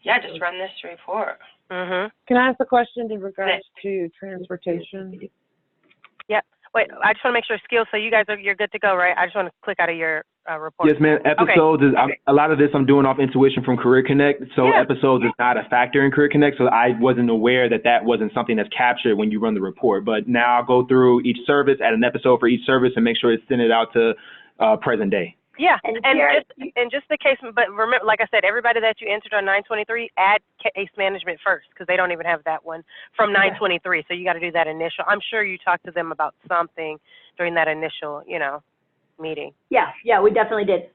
just run this report. Can I ask a question in regards to transportation? Yep. Wait, I just want to make sure Skills, so you guys you're good to go, right? I just want to click out of your report. Yes, ma'am. Episodes is a lot of this I'm doing off intuition from Career Connect. So episodes is not a factor in Career Connect. So I wasn't aware that wasn't something that's captured when you run the report. But now I'll go through each service, add an episode for each service, and make sure it's sent it out to present day. Yeah, and just the case, but remember, like I said, everybody that you entered on 9/23, add case management first, because they don't even have that one from 9/23. So you got to do that initial. I'm sure you talked to them about something during that initial, meeting. Yeah, we definitely did.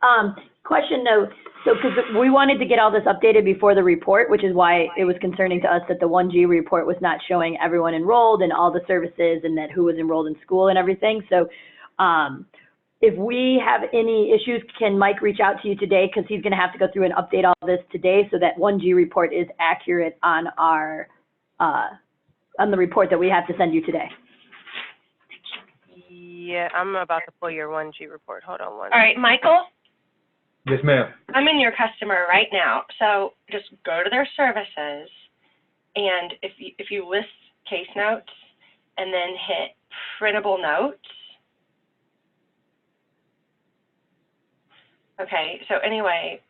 Question though, so because we wanted to get all this updated before the report, which is why it was concerning to us that the 1G report was not showing everyone enrolled and all the services and that who was enrolled in school and everything. So, if we have any issues, can Mike reach out to you today? Because he's going to have to go through and update all this today so that 1G report is accurate on our, on the report that we have to send you today. Yeah, I'm about to pull your 1G report. Hold on one. All right, Michael? Yes, ma'am. I'm in your customer right now. So just go to their services, and if you list case notes and then hit printable notes. Okay, so anyway,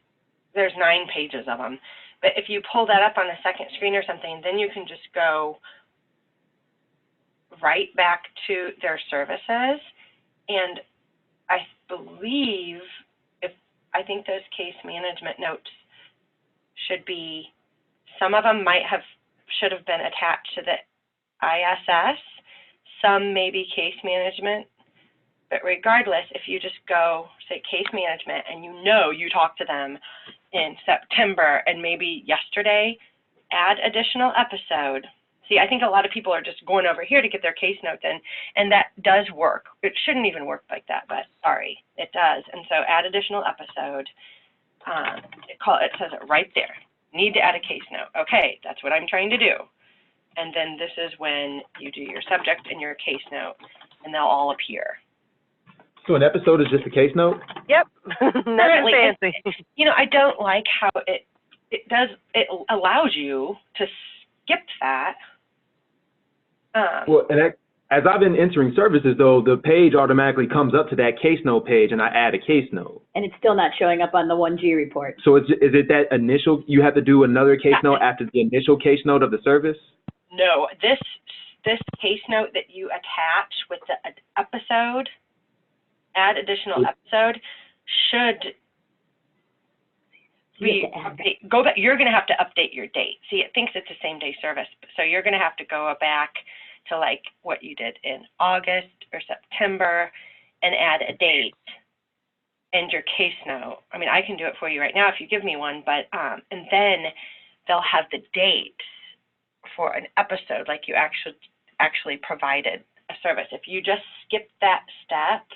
there's 9 pages of them. But if you pull that up on a second screen or something, then you can just go right back to their services. And I believe, I think those case management notes should be, some of them should have been attached to the ISS, some maybe case management. But regardless, if you just go, say, case management, and you talked to them in September and maybe yesterday, add additional episode. See, I think a lot of people are just going over here to get their case notes in, and that does work. It shouldn't even work like that, but sorry, it does. And so add additional episode. It says it right there. Need to add a case note. Okay, that's what I'm trying to do. And then this is when you do your subject and your case note, and they'll all appear. So an episode is just a case note? Yep. Nothing fancy. I don't like how it allows you to skip that. Well, as I've been entering services, though, the page automatically comes up to that case note page, and I add a case note. And it's still not showing up on the 1G report. So is it that initial, you have to do another case note after the initial case note of the service? No, this case note that you attach with the episode, add additional episode, should be go back. You're going to have to update your date. See, it thinks it's a same day service, so you're going to have to go back to like what you did in August or September and add a date and your case note. I mean, I can do it for you right now if you give me one, but and then they'll have the date for an episode like you actually provided a service. If you just skip that step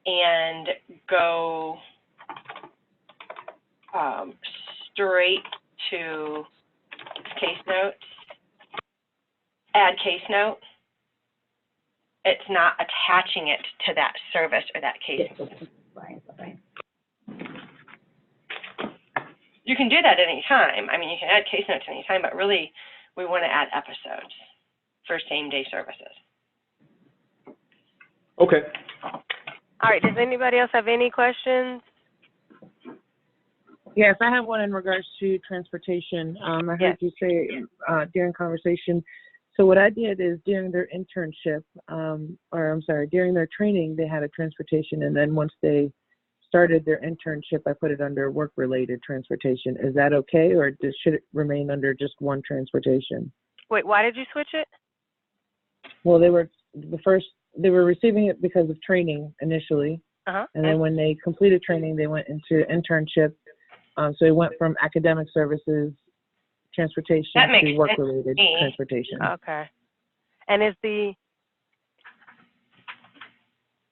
and go straight to case notes, add case note, it's not attaching it to that service or that case. You can do that at any time. I mean, you can add case notes at any time, but really we want to add episodes for same day services. Okay. All right, does anybody else have any questions? Yes, I have one in regards to transportation. I heard you say during conversation. So what I did is during their internship, during their training, they had a transportation, and then once they started their internship, I put it under work-related transportation. Is that okay, or should it remain under just one transportation? Wait, why did you switch it? Well, they were receiving it because of training initially, and then when they completed training, they went into internship. So it went from academic services transportation to work-related transportation. Okay. And is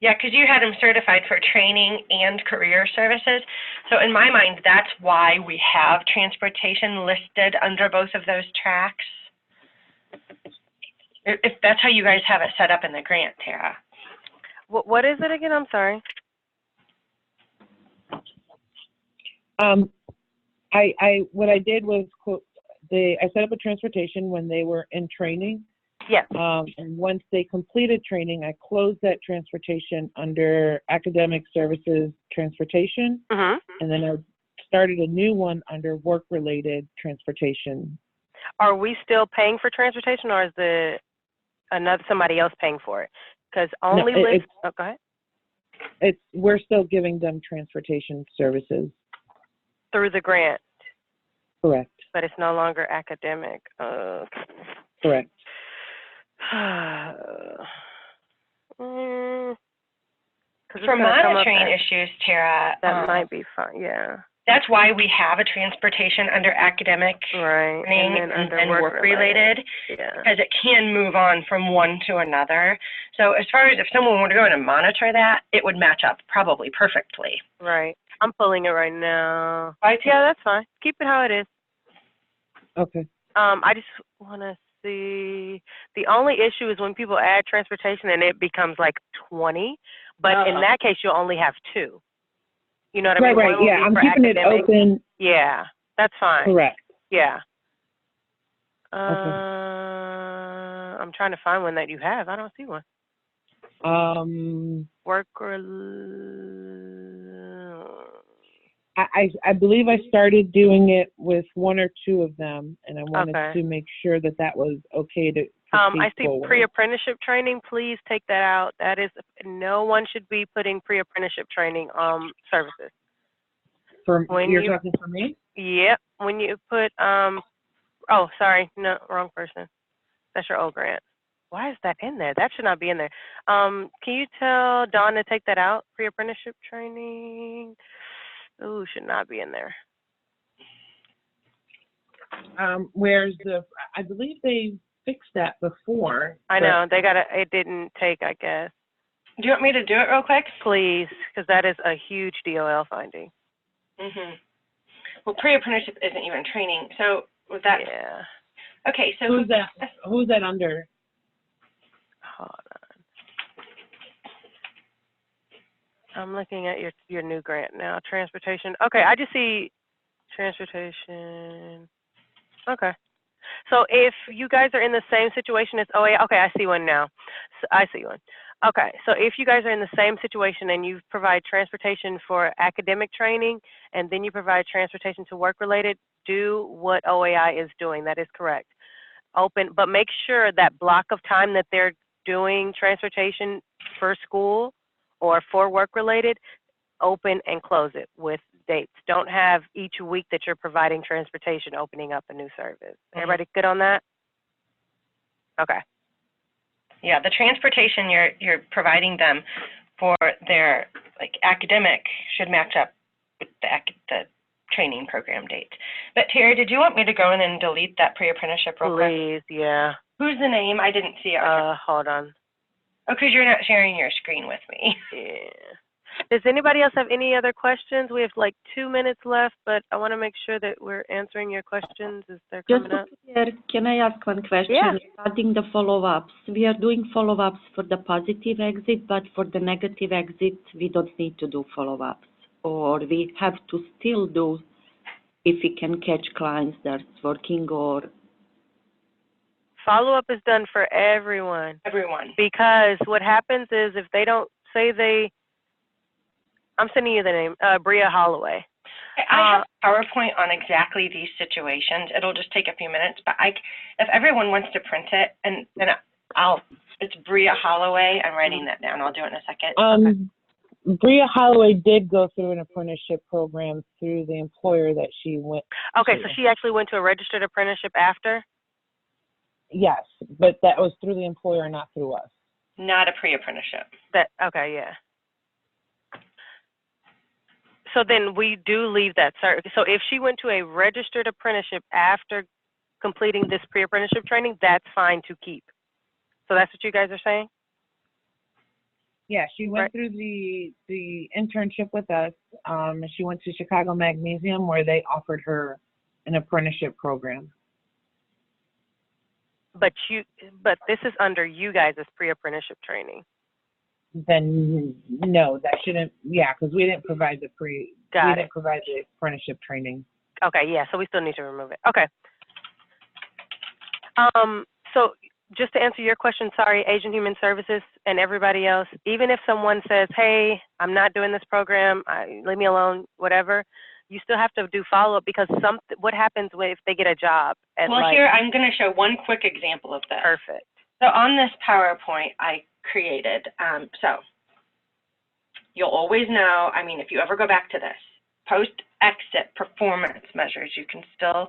Yeah, because you had them certified for training and career services. So in my mind, that's why we have transportation listed under both of those tracks. If that's how you guys have it set up in the grant, Tara. what is it again? I'm sorry. What I did was I set up a transportation when they were in training. Yes. And once they completed training, I closed that transportation under academic services transportation, and then I started a new one under work-related transportation. Are we still paying for transportation, or is somebody else paying for it? Because only go ahead. We're still giving them transportation services Through the grant. Correct. But it's no longer academic. Correct. For monitoring issues, Tara, that might be fine. Yeah. That's why we have a transportation under academic training and work-related, because it can move on from one to another. So as far as if someone were to go in and monitor that, it would match up probably perfectly. Right. I'm pulling it right now. Yeah, that's fine. Keep it how it is. Okay. I just want to see. The only issue is when people add transportation and it becomes like 20, but in that case, you'll only have 2. You know what I mean? Right, yeah. I'm keeping it open. Yeah, that's fine. Correct. Yeah. Okay. I'm trying to find one that you have. I don't see one. I believe I started doing it with 1 or 2 of them, and I wanted to make sure that was okay to I see pre-apprenticeship training. Please take that out. That is, no one should be putting pre-apprenticeship training services. You're talking for me? Yep. When you put, oh, sorry, no, wrong person. That's your old grant. Why is that in there? That should not be in there. Can you tell Dawn to take that out? Pre-apprenticeship training. Ooh, should not be in there. Where's I believe they fixed that before. I know, it didn't take, I guess. Do you want me to do it real quick? Please, because that is a huge DOL finding. Well, pre-apprenticeship isn't even training, so with that. Yeah. Okay, so who's that under? Hold on. I'm looking at your new grant now. Transportation. Okay, I just see transportation. Okay. So if you guys are in the same situation as OA, okay, I see one now. So I see one. Okay, so if you guys are in the same situation and you provide transportation for academic training and then you provide transportation to work-related, do what OAI is doing. That is correct. Open, but make sure that block of time that they're doing transportation for school or for work-related, open and close it with dates. Don't have each week that you're providing transportation opening up a new service. Everybody good on that? Okay. Yeah, the transportation you're providing them for their like academic should match up with the training program date. But Terry, did you want me to go in and delete that pre-apprenticeship real quick? Please, yeah. Who's the name? I didn't see it. Hold on. Oh, because you're not sharing your screen with me. Yeah. Does anybody else have any other questions? We have like 2 minutes left, but I want to make sure that we're answering your questions as they're coming up. Can I ask one question? Yeah. Regarding the follow-ups, we are doing follow-ups for the positive exit, but for the negative exit, we don't need to do follow-ups, or we have to still do if we can catch clients that's working, or Follow-up is done for everyone. Everyone. Because what happens is if they don't say I'm sending you the name, Bria Holloway. I have PowerPoint on exactly these situations. It'll just take a few minutes, but if everyone wants to print it, and then it's Bria Holloway. I'm writing that down. I'll do it in a second. Okay. Bria Holloway did go through an apprenticeship program through the employer that she went Okay, to. so she actually went to a registered apprenticeship after? Yes, but that was through the employer, not through us. Not a pre-apprenticeship. Okay, yeah. So then we do leave that. So if she went to a registered apprenticeship after completing this pre-apprenticeship training, that's fine to keep. So that's what you guys are saying? Yeah, she went through the internship with us. She went to Chicago Magnesium where they offered her an apprenticeship program. But this is under you guys' pre-apprenticeship training. Then no, that shouldn't. Yeah, because we didn't provide the didn't provide the apprenticeship training. Okay, yeah, so we still need to remove it. Okay. So just to answer your question, sorry, Asian Human Services and everybody else, even if someone says, hey, I'm not doing this program, leave me alone, whatever, you still have to do follow-up because what happens if they get a job? Here, I'm going to show one quick example of this. Perfect. So on this PowerPoint I created, so you'll always know, if you ever go back to this, post-exit performance measures you can still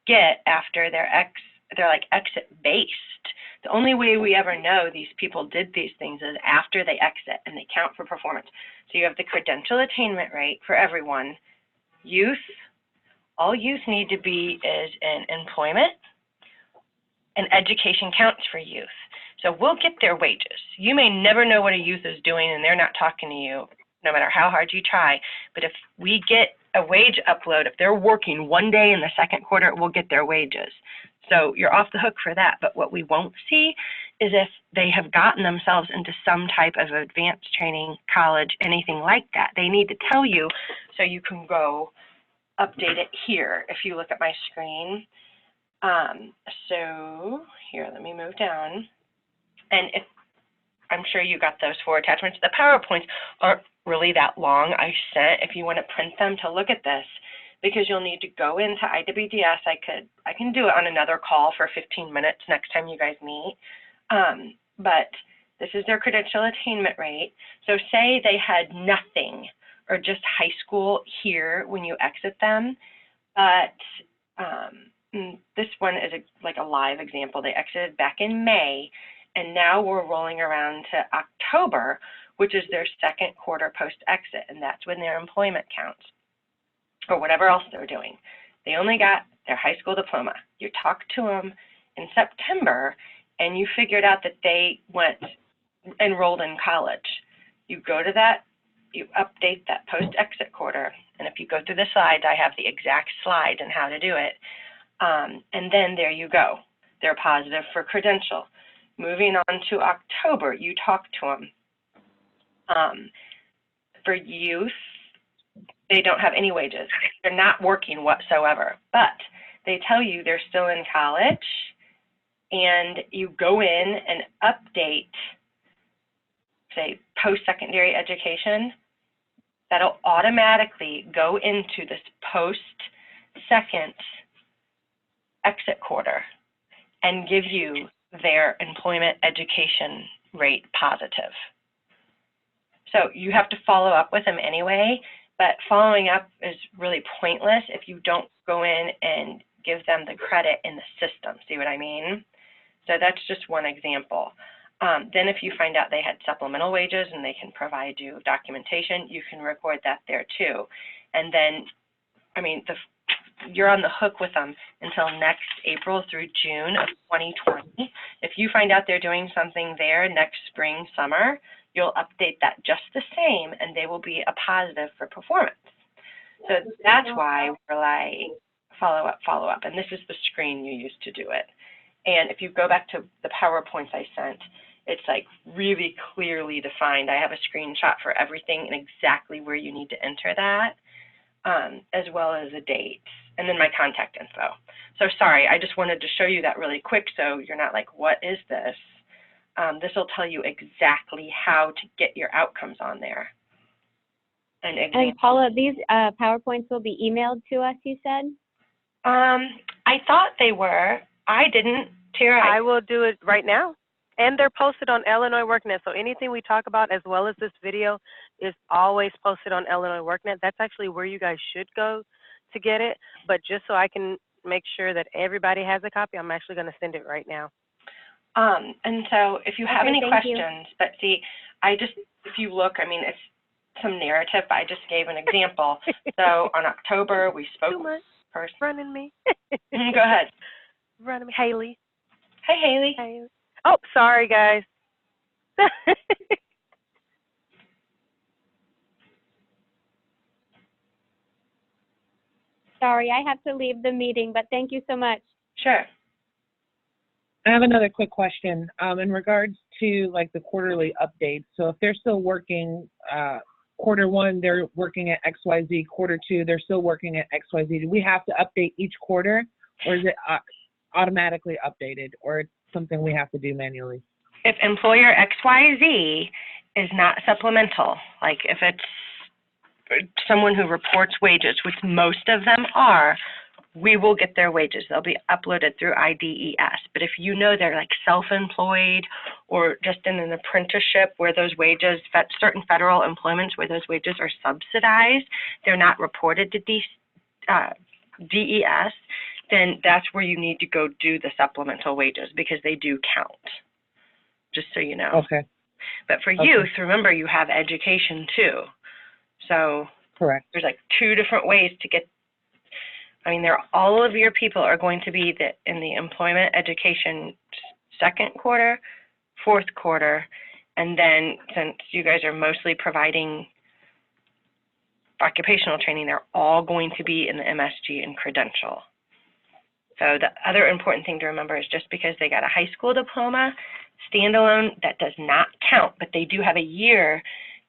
get after they're like exit-based. The only way we ever know these people did these things is after they exit, and they count for performance. So you have the credential attainment rate for everyone. Youth, all youth need to be is in employment, and education counts for youth. So we'll get their wages. You may never know what a youth is doing, and they're not talking to you, no matter how hard you try. But if we get a wage upload, if they're working one day in the second quarter, we'll get their wages. So you're off the hook for that. But what we won't see is if they have gotten themselves into some type of advanced training, college, anything like that. They need to tell you so you can go update it here if you look at my screen. So here, let me move down. And I'm sure you got those 4 attachments. The PowerPoints aren't really that long. I sent, if you want to print them to look at this, because you'll need to go into IWDS. I can do it on another call for 15 minutes next time you guys meet. But this is their credential attainment rate. So say they had nothing or just high school here when you exit them, but this one is like a live example. They exited back in May, and now we're rolling around to October, which is their second quarter post-exit, and that's when their employment counts, or whatever else they're doing. They only got their high school diploma. You talked to them in September, and you figured out that they enrolled in college. You go to that, you update that post-exit quarter, and if you go through the slides, I have the exact slide and how to do it. And then there you go. They're positive for credential. Moving on to October, you talk to them. For youth, they don't have any wages. They're not working whatsoever, but they tell you they're still in college, and you go in and update, say, post-secondary education, that'll automatically go into this post-second exit quarter and give you their employment education rate positive. So you have to follow up with them anyway, but following up is really pointless if you don't go in and give them the credit in the system. See what I mean? So that's just one example. Then if you find out they had supplemental wages and they can provide you documentation, you can record that there too. And then, I mean, you're on the hook with them until next April through June of 2020. If you find out they're doing something there next spring, summer, you'll update that just the same, and they will be a positive for performance. So that's why we're like, follow up. And this is the screen you used to do it. And if you go back to the PowerPoints I sent, it's like really clearly defined. I have a screenshot for everything and exactly where you need to enter that, as well as the dates, and then my contact info. So sorry, I just wanted to show you that really quick so you're not like, what is this? This will tell you exactly how to get your outcomes on there. And Paula, these PowerPoints will be emailed to us, you said? I thought they were. I didn't. Tara, I will do it right now. And they're posted on Illinois WorkNet. So anything we talk about, as well as this video, is always posted on Illinois WorkNet. That's actually where you guys should go to get it. But just so I can make sure that everybody has a copy, I'm actually going to send it right now. And so if you have any questions, you. but see, if you look, I mean, it's some narrative, but I just gave an example. So on October, we spoke. Too much. Running me. Go ahead. Running me. Haley. Hey, Haley. Haley. Oh, sorry, guys. Sorry, I have to leave the meeting, but thank you so much. Sure. I have another quick question in regards to like the quarterly updates. So if they're still working quarter one, they're working at XYZ, quarter two, they're still working at XYZ. Do we have to update each quarter, or is it automatically updated, or it's something we have to do manually? If employer XYZ is not supplemental, like if it's someone who reports wages, which most of them are, we will get their wages. They'll be uploaded through IDES. But if you know they're like self-employed or just in an apprenticeship where those wages, certain federal employments where those wages are subsidized, they're not reported to DES, then that's where you need to go do the supplemental wages because they do count, just so you know. Okay. But for youth, remember you have education too. So correct. There's like two different ways to get, I mean, all of your people are going to be in the employment education second quarter, fourth quarter, and then since you guys are mostly providing occupational training, they're all going to be in the MSG and credential. So the other important thing to remember is just because they got a high school diploma, standalone, that does not count, but they do have a year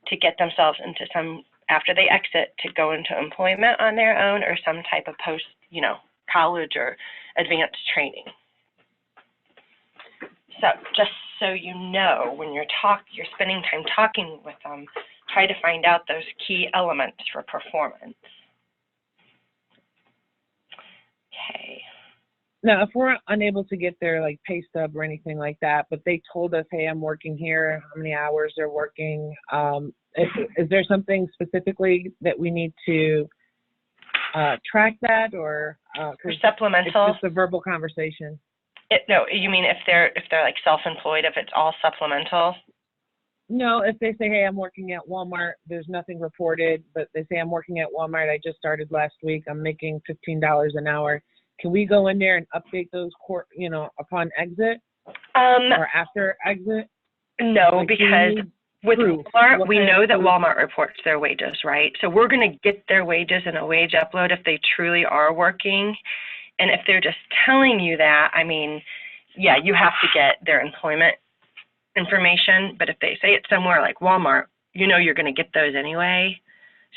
to get themselves into some, after they exit, to go into employment on their own or some type of post, college or advanced training. So just so you know, when you're spending time talking with them, try to find out those key elements for performance. Okay. Now, if we're unable to get their like pay stub or anything like that, but they told us, hey, I'm working here, how many hours they're working, is there something specifically that we need to track that, or for supplemental? It's just a verbal conversation. No, you mean if they're like self-employed, if it's all supplemental? No, if they say, hey, I'm working at Walmart, there's nothing reported, but they say I'm working at Walmart, I just started last week, I'm making $15 an hour. Can we go in there and update those, upon exit or after exit? No, because with Walmart, we know that Walmart reports their wages, right? So we're going to get their wages in a wage upload if they truly are working. And if they're just telling you that, I mean, yeah, you have to get their employment information. But if they say it's somewhere like Walmart, you're going to get those anyway.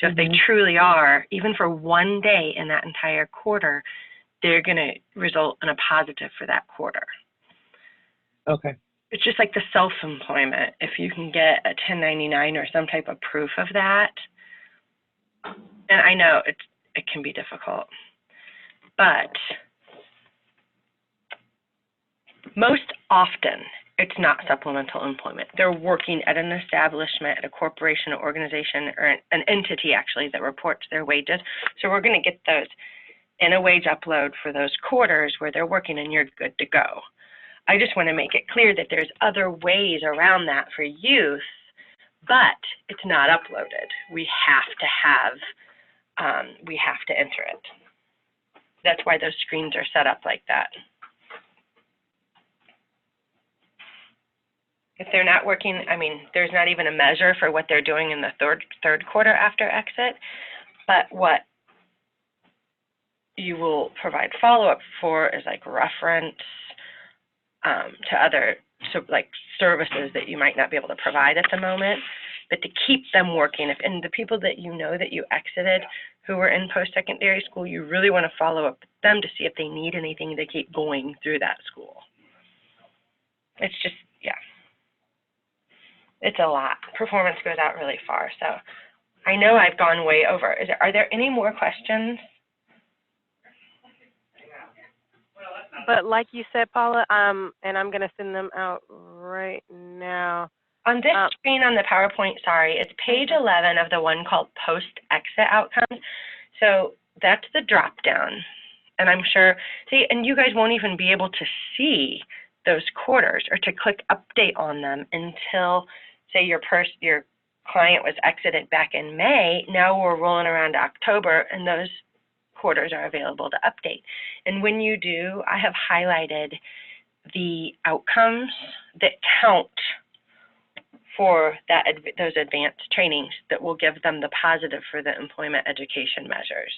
So if they truly are, even for one day in that entire quarter, they're going to result in a positive for that quarter. Okay. It's just like the self-employment. If you can get a 1099 or some type of proof of that, and I know it can be difficult, but most often it's not supplemental employment. They're working at an establishment, at a corporation, or organization, or an entity actually that reports their wages. So we're going to get those in a wage upload for those quarters where they're working, and you're good to go. I just want to make it clear that there's other ways around that for youth, but it's not uploaded. We have to enter it. That's why those screens are set up like that. If they're not working, I mean, there's not even a measure for what they're doing in the third quarter after exit, but what you will provide follow-up for is like reference to other like services that you might not be able to provide at the moment, but to keep them working. And the people that you know that you exited who were in post-secondary school, you really want to follow up with them to see if they need anything to keep going through that school. It's just, yeah, it's a lot. Performance goes out really far. So I know I've gone way over. Are there any more questions? But like you said, Paula, and I'm going to send them out right now. On this screen on the PowerPoint, sorry, it's page 11 of the one called post-exit outcomes. So that's the drop down. And I'm sure, see, and you guys won't even be able to see those quarters or to click update on them until, say, your client was exited back in May. Now we're rolling around October, and those quarters are available to update. And when you do, I have highlighted the outcomes that count for those advanced trainings that will give them the positive for the employment education measures.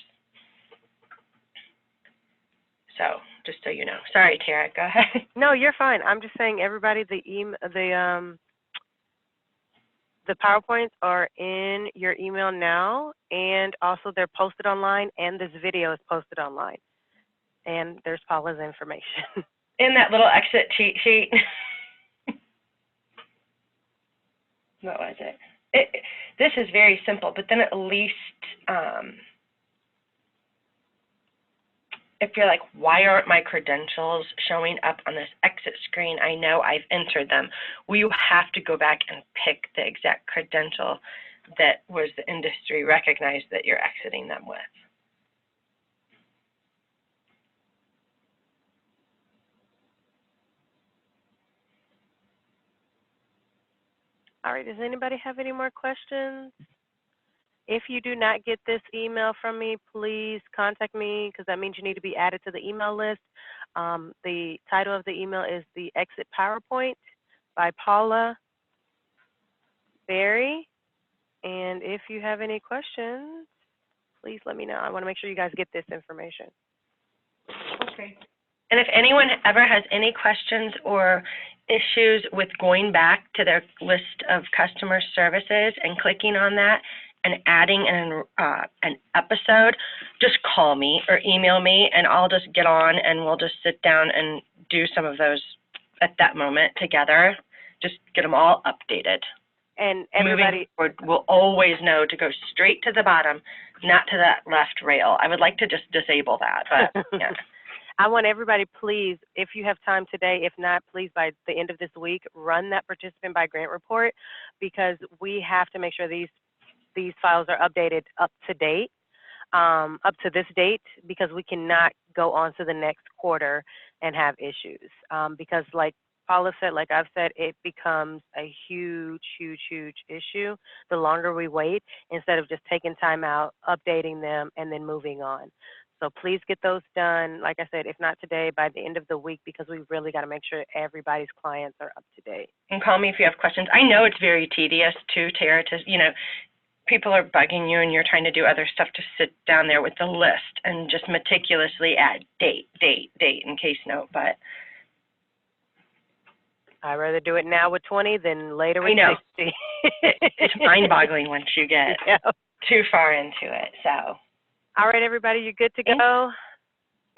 So just so you know. Sorry, Tara, go ahead. No, you're fine. I'm just saying everybody, the PowerPoints are in your email now, and also they're posted online, and this video is posted online. And there's Paula's information. In that little exit cheat sheet. What was it? This is very simple, but then at least if you're like, why aren't my credentials showing up on this exit screen? I know I've entered them. Well, you have to go back and pick the exact credential that was the industry recognized that you're exiting them with. All right, does anybody have any more questions? If you do not get this email from me, please contact me, because that means you need to be added to the email list. The title of the email is The Exit PowerPoint by Paula Berry. And if you have any questions, please let me know. I want to make sure you guys get this information. Okay. And if anyone ever has any questions or issues with going back to their list of customer services and clicking on that and adding an episode, just call me or email me, and I'll just get on and we'll just sit down and do some of those at that moment together. Just get them all updated. And everybody will always know to go straight to the bottom, not to that left rail. I would like to just disable that, but yeah. I want everybody, please, if you have time today, if not, please, by the end of this week, run that participant by grant report, because we have to make sure these files are updated up to date, up to this date, because we cannot go on to the next quarter and have issues. Because like Paula said, like I've said, it becomes a huge, huge, huge issue the longer we wait, instead of just taking time out, updating them, and then moving on. So please get those done, like I said, if not today, by the end of the week, because we really got to make sure everybody's clients are up to date. And call me if you have questions. I know it's very tedious too, Tara, to, you know, people are bugging you and you're trying to do other stuff to sit down there with the list and just meticulously add date, and case note, but. I'd rather do it now with 20 than later with 60. It's mind-boggling once you get too far into it, so. All right, everybody, you're good to go?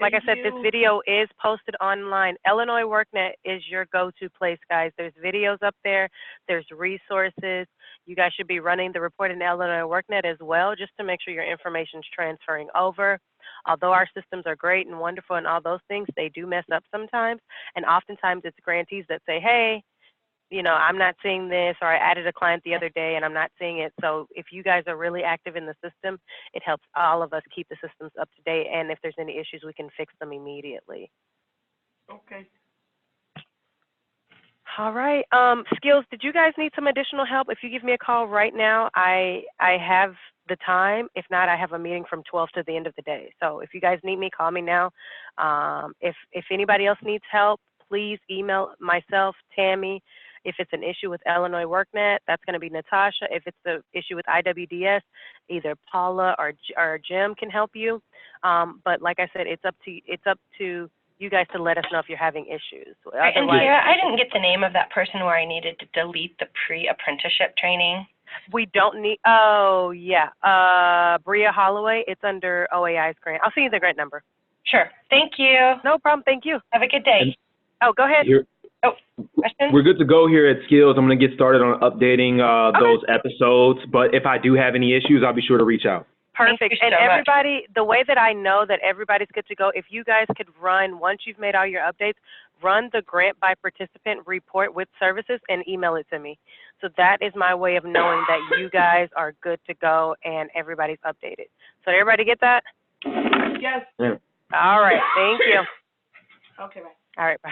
Like I said, Thank this you. video is posted online. Illinois WorkNet is your go-to place, guys. There's videos up there. There's resources. You guys should be running the report in Illinois WorkNet as well, just to make sure your information's transferring over. Although our systems are great and wonderful and all those things, they do mess up sometimes. And oftentimes it's grantees that say, hey, you know, I'm not seeing this, or I added a client the other day and I'm not seeing it. So if you guys are really active in the system, it helps all of us keep the systems up to date. And if there's any issues, we can fix them immediately. Okay. All right. Skills, did you guys need some additional help? If you give me a call right now, I have the time. If not, I have a meeting from 12 to the end of the day. So if you guys need me, call me now. If anybody else needs help, please email myself, Tammy. If it's an issue with Illinois WorkNet, that's going to be Natasha. If it's an issue with IWDS, either Paula or Jim can help you. But like I said, it's up to you guys to let us know if you're having issues. Right, and Sarah, I didn't get the name of that person where I needed to delete the pre-apprenticeship training. We don't need, oh yeah, Bria Holloway, it's under OAI's grant. I'll send you the grant number. Sure, thank you. No problem, thank you. Have a good day. Oh, go ahead. Question? We're good to go here at Skills. I'm going to get started on updating those episodes, but if I do have any issues, I'll be sure to reach out. Perfect. And everybody, the way that I know that everybody's good to go, if you guys could run, once you've made all your updates, run the grant by participant report with services and email it to me. So that is my way of knowing that you guys are good to go and everybody's updated. So did everybody get that? Yes. Yeah. All right. Thank you. Okay, bye. All right. Bye.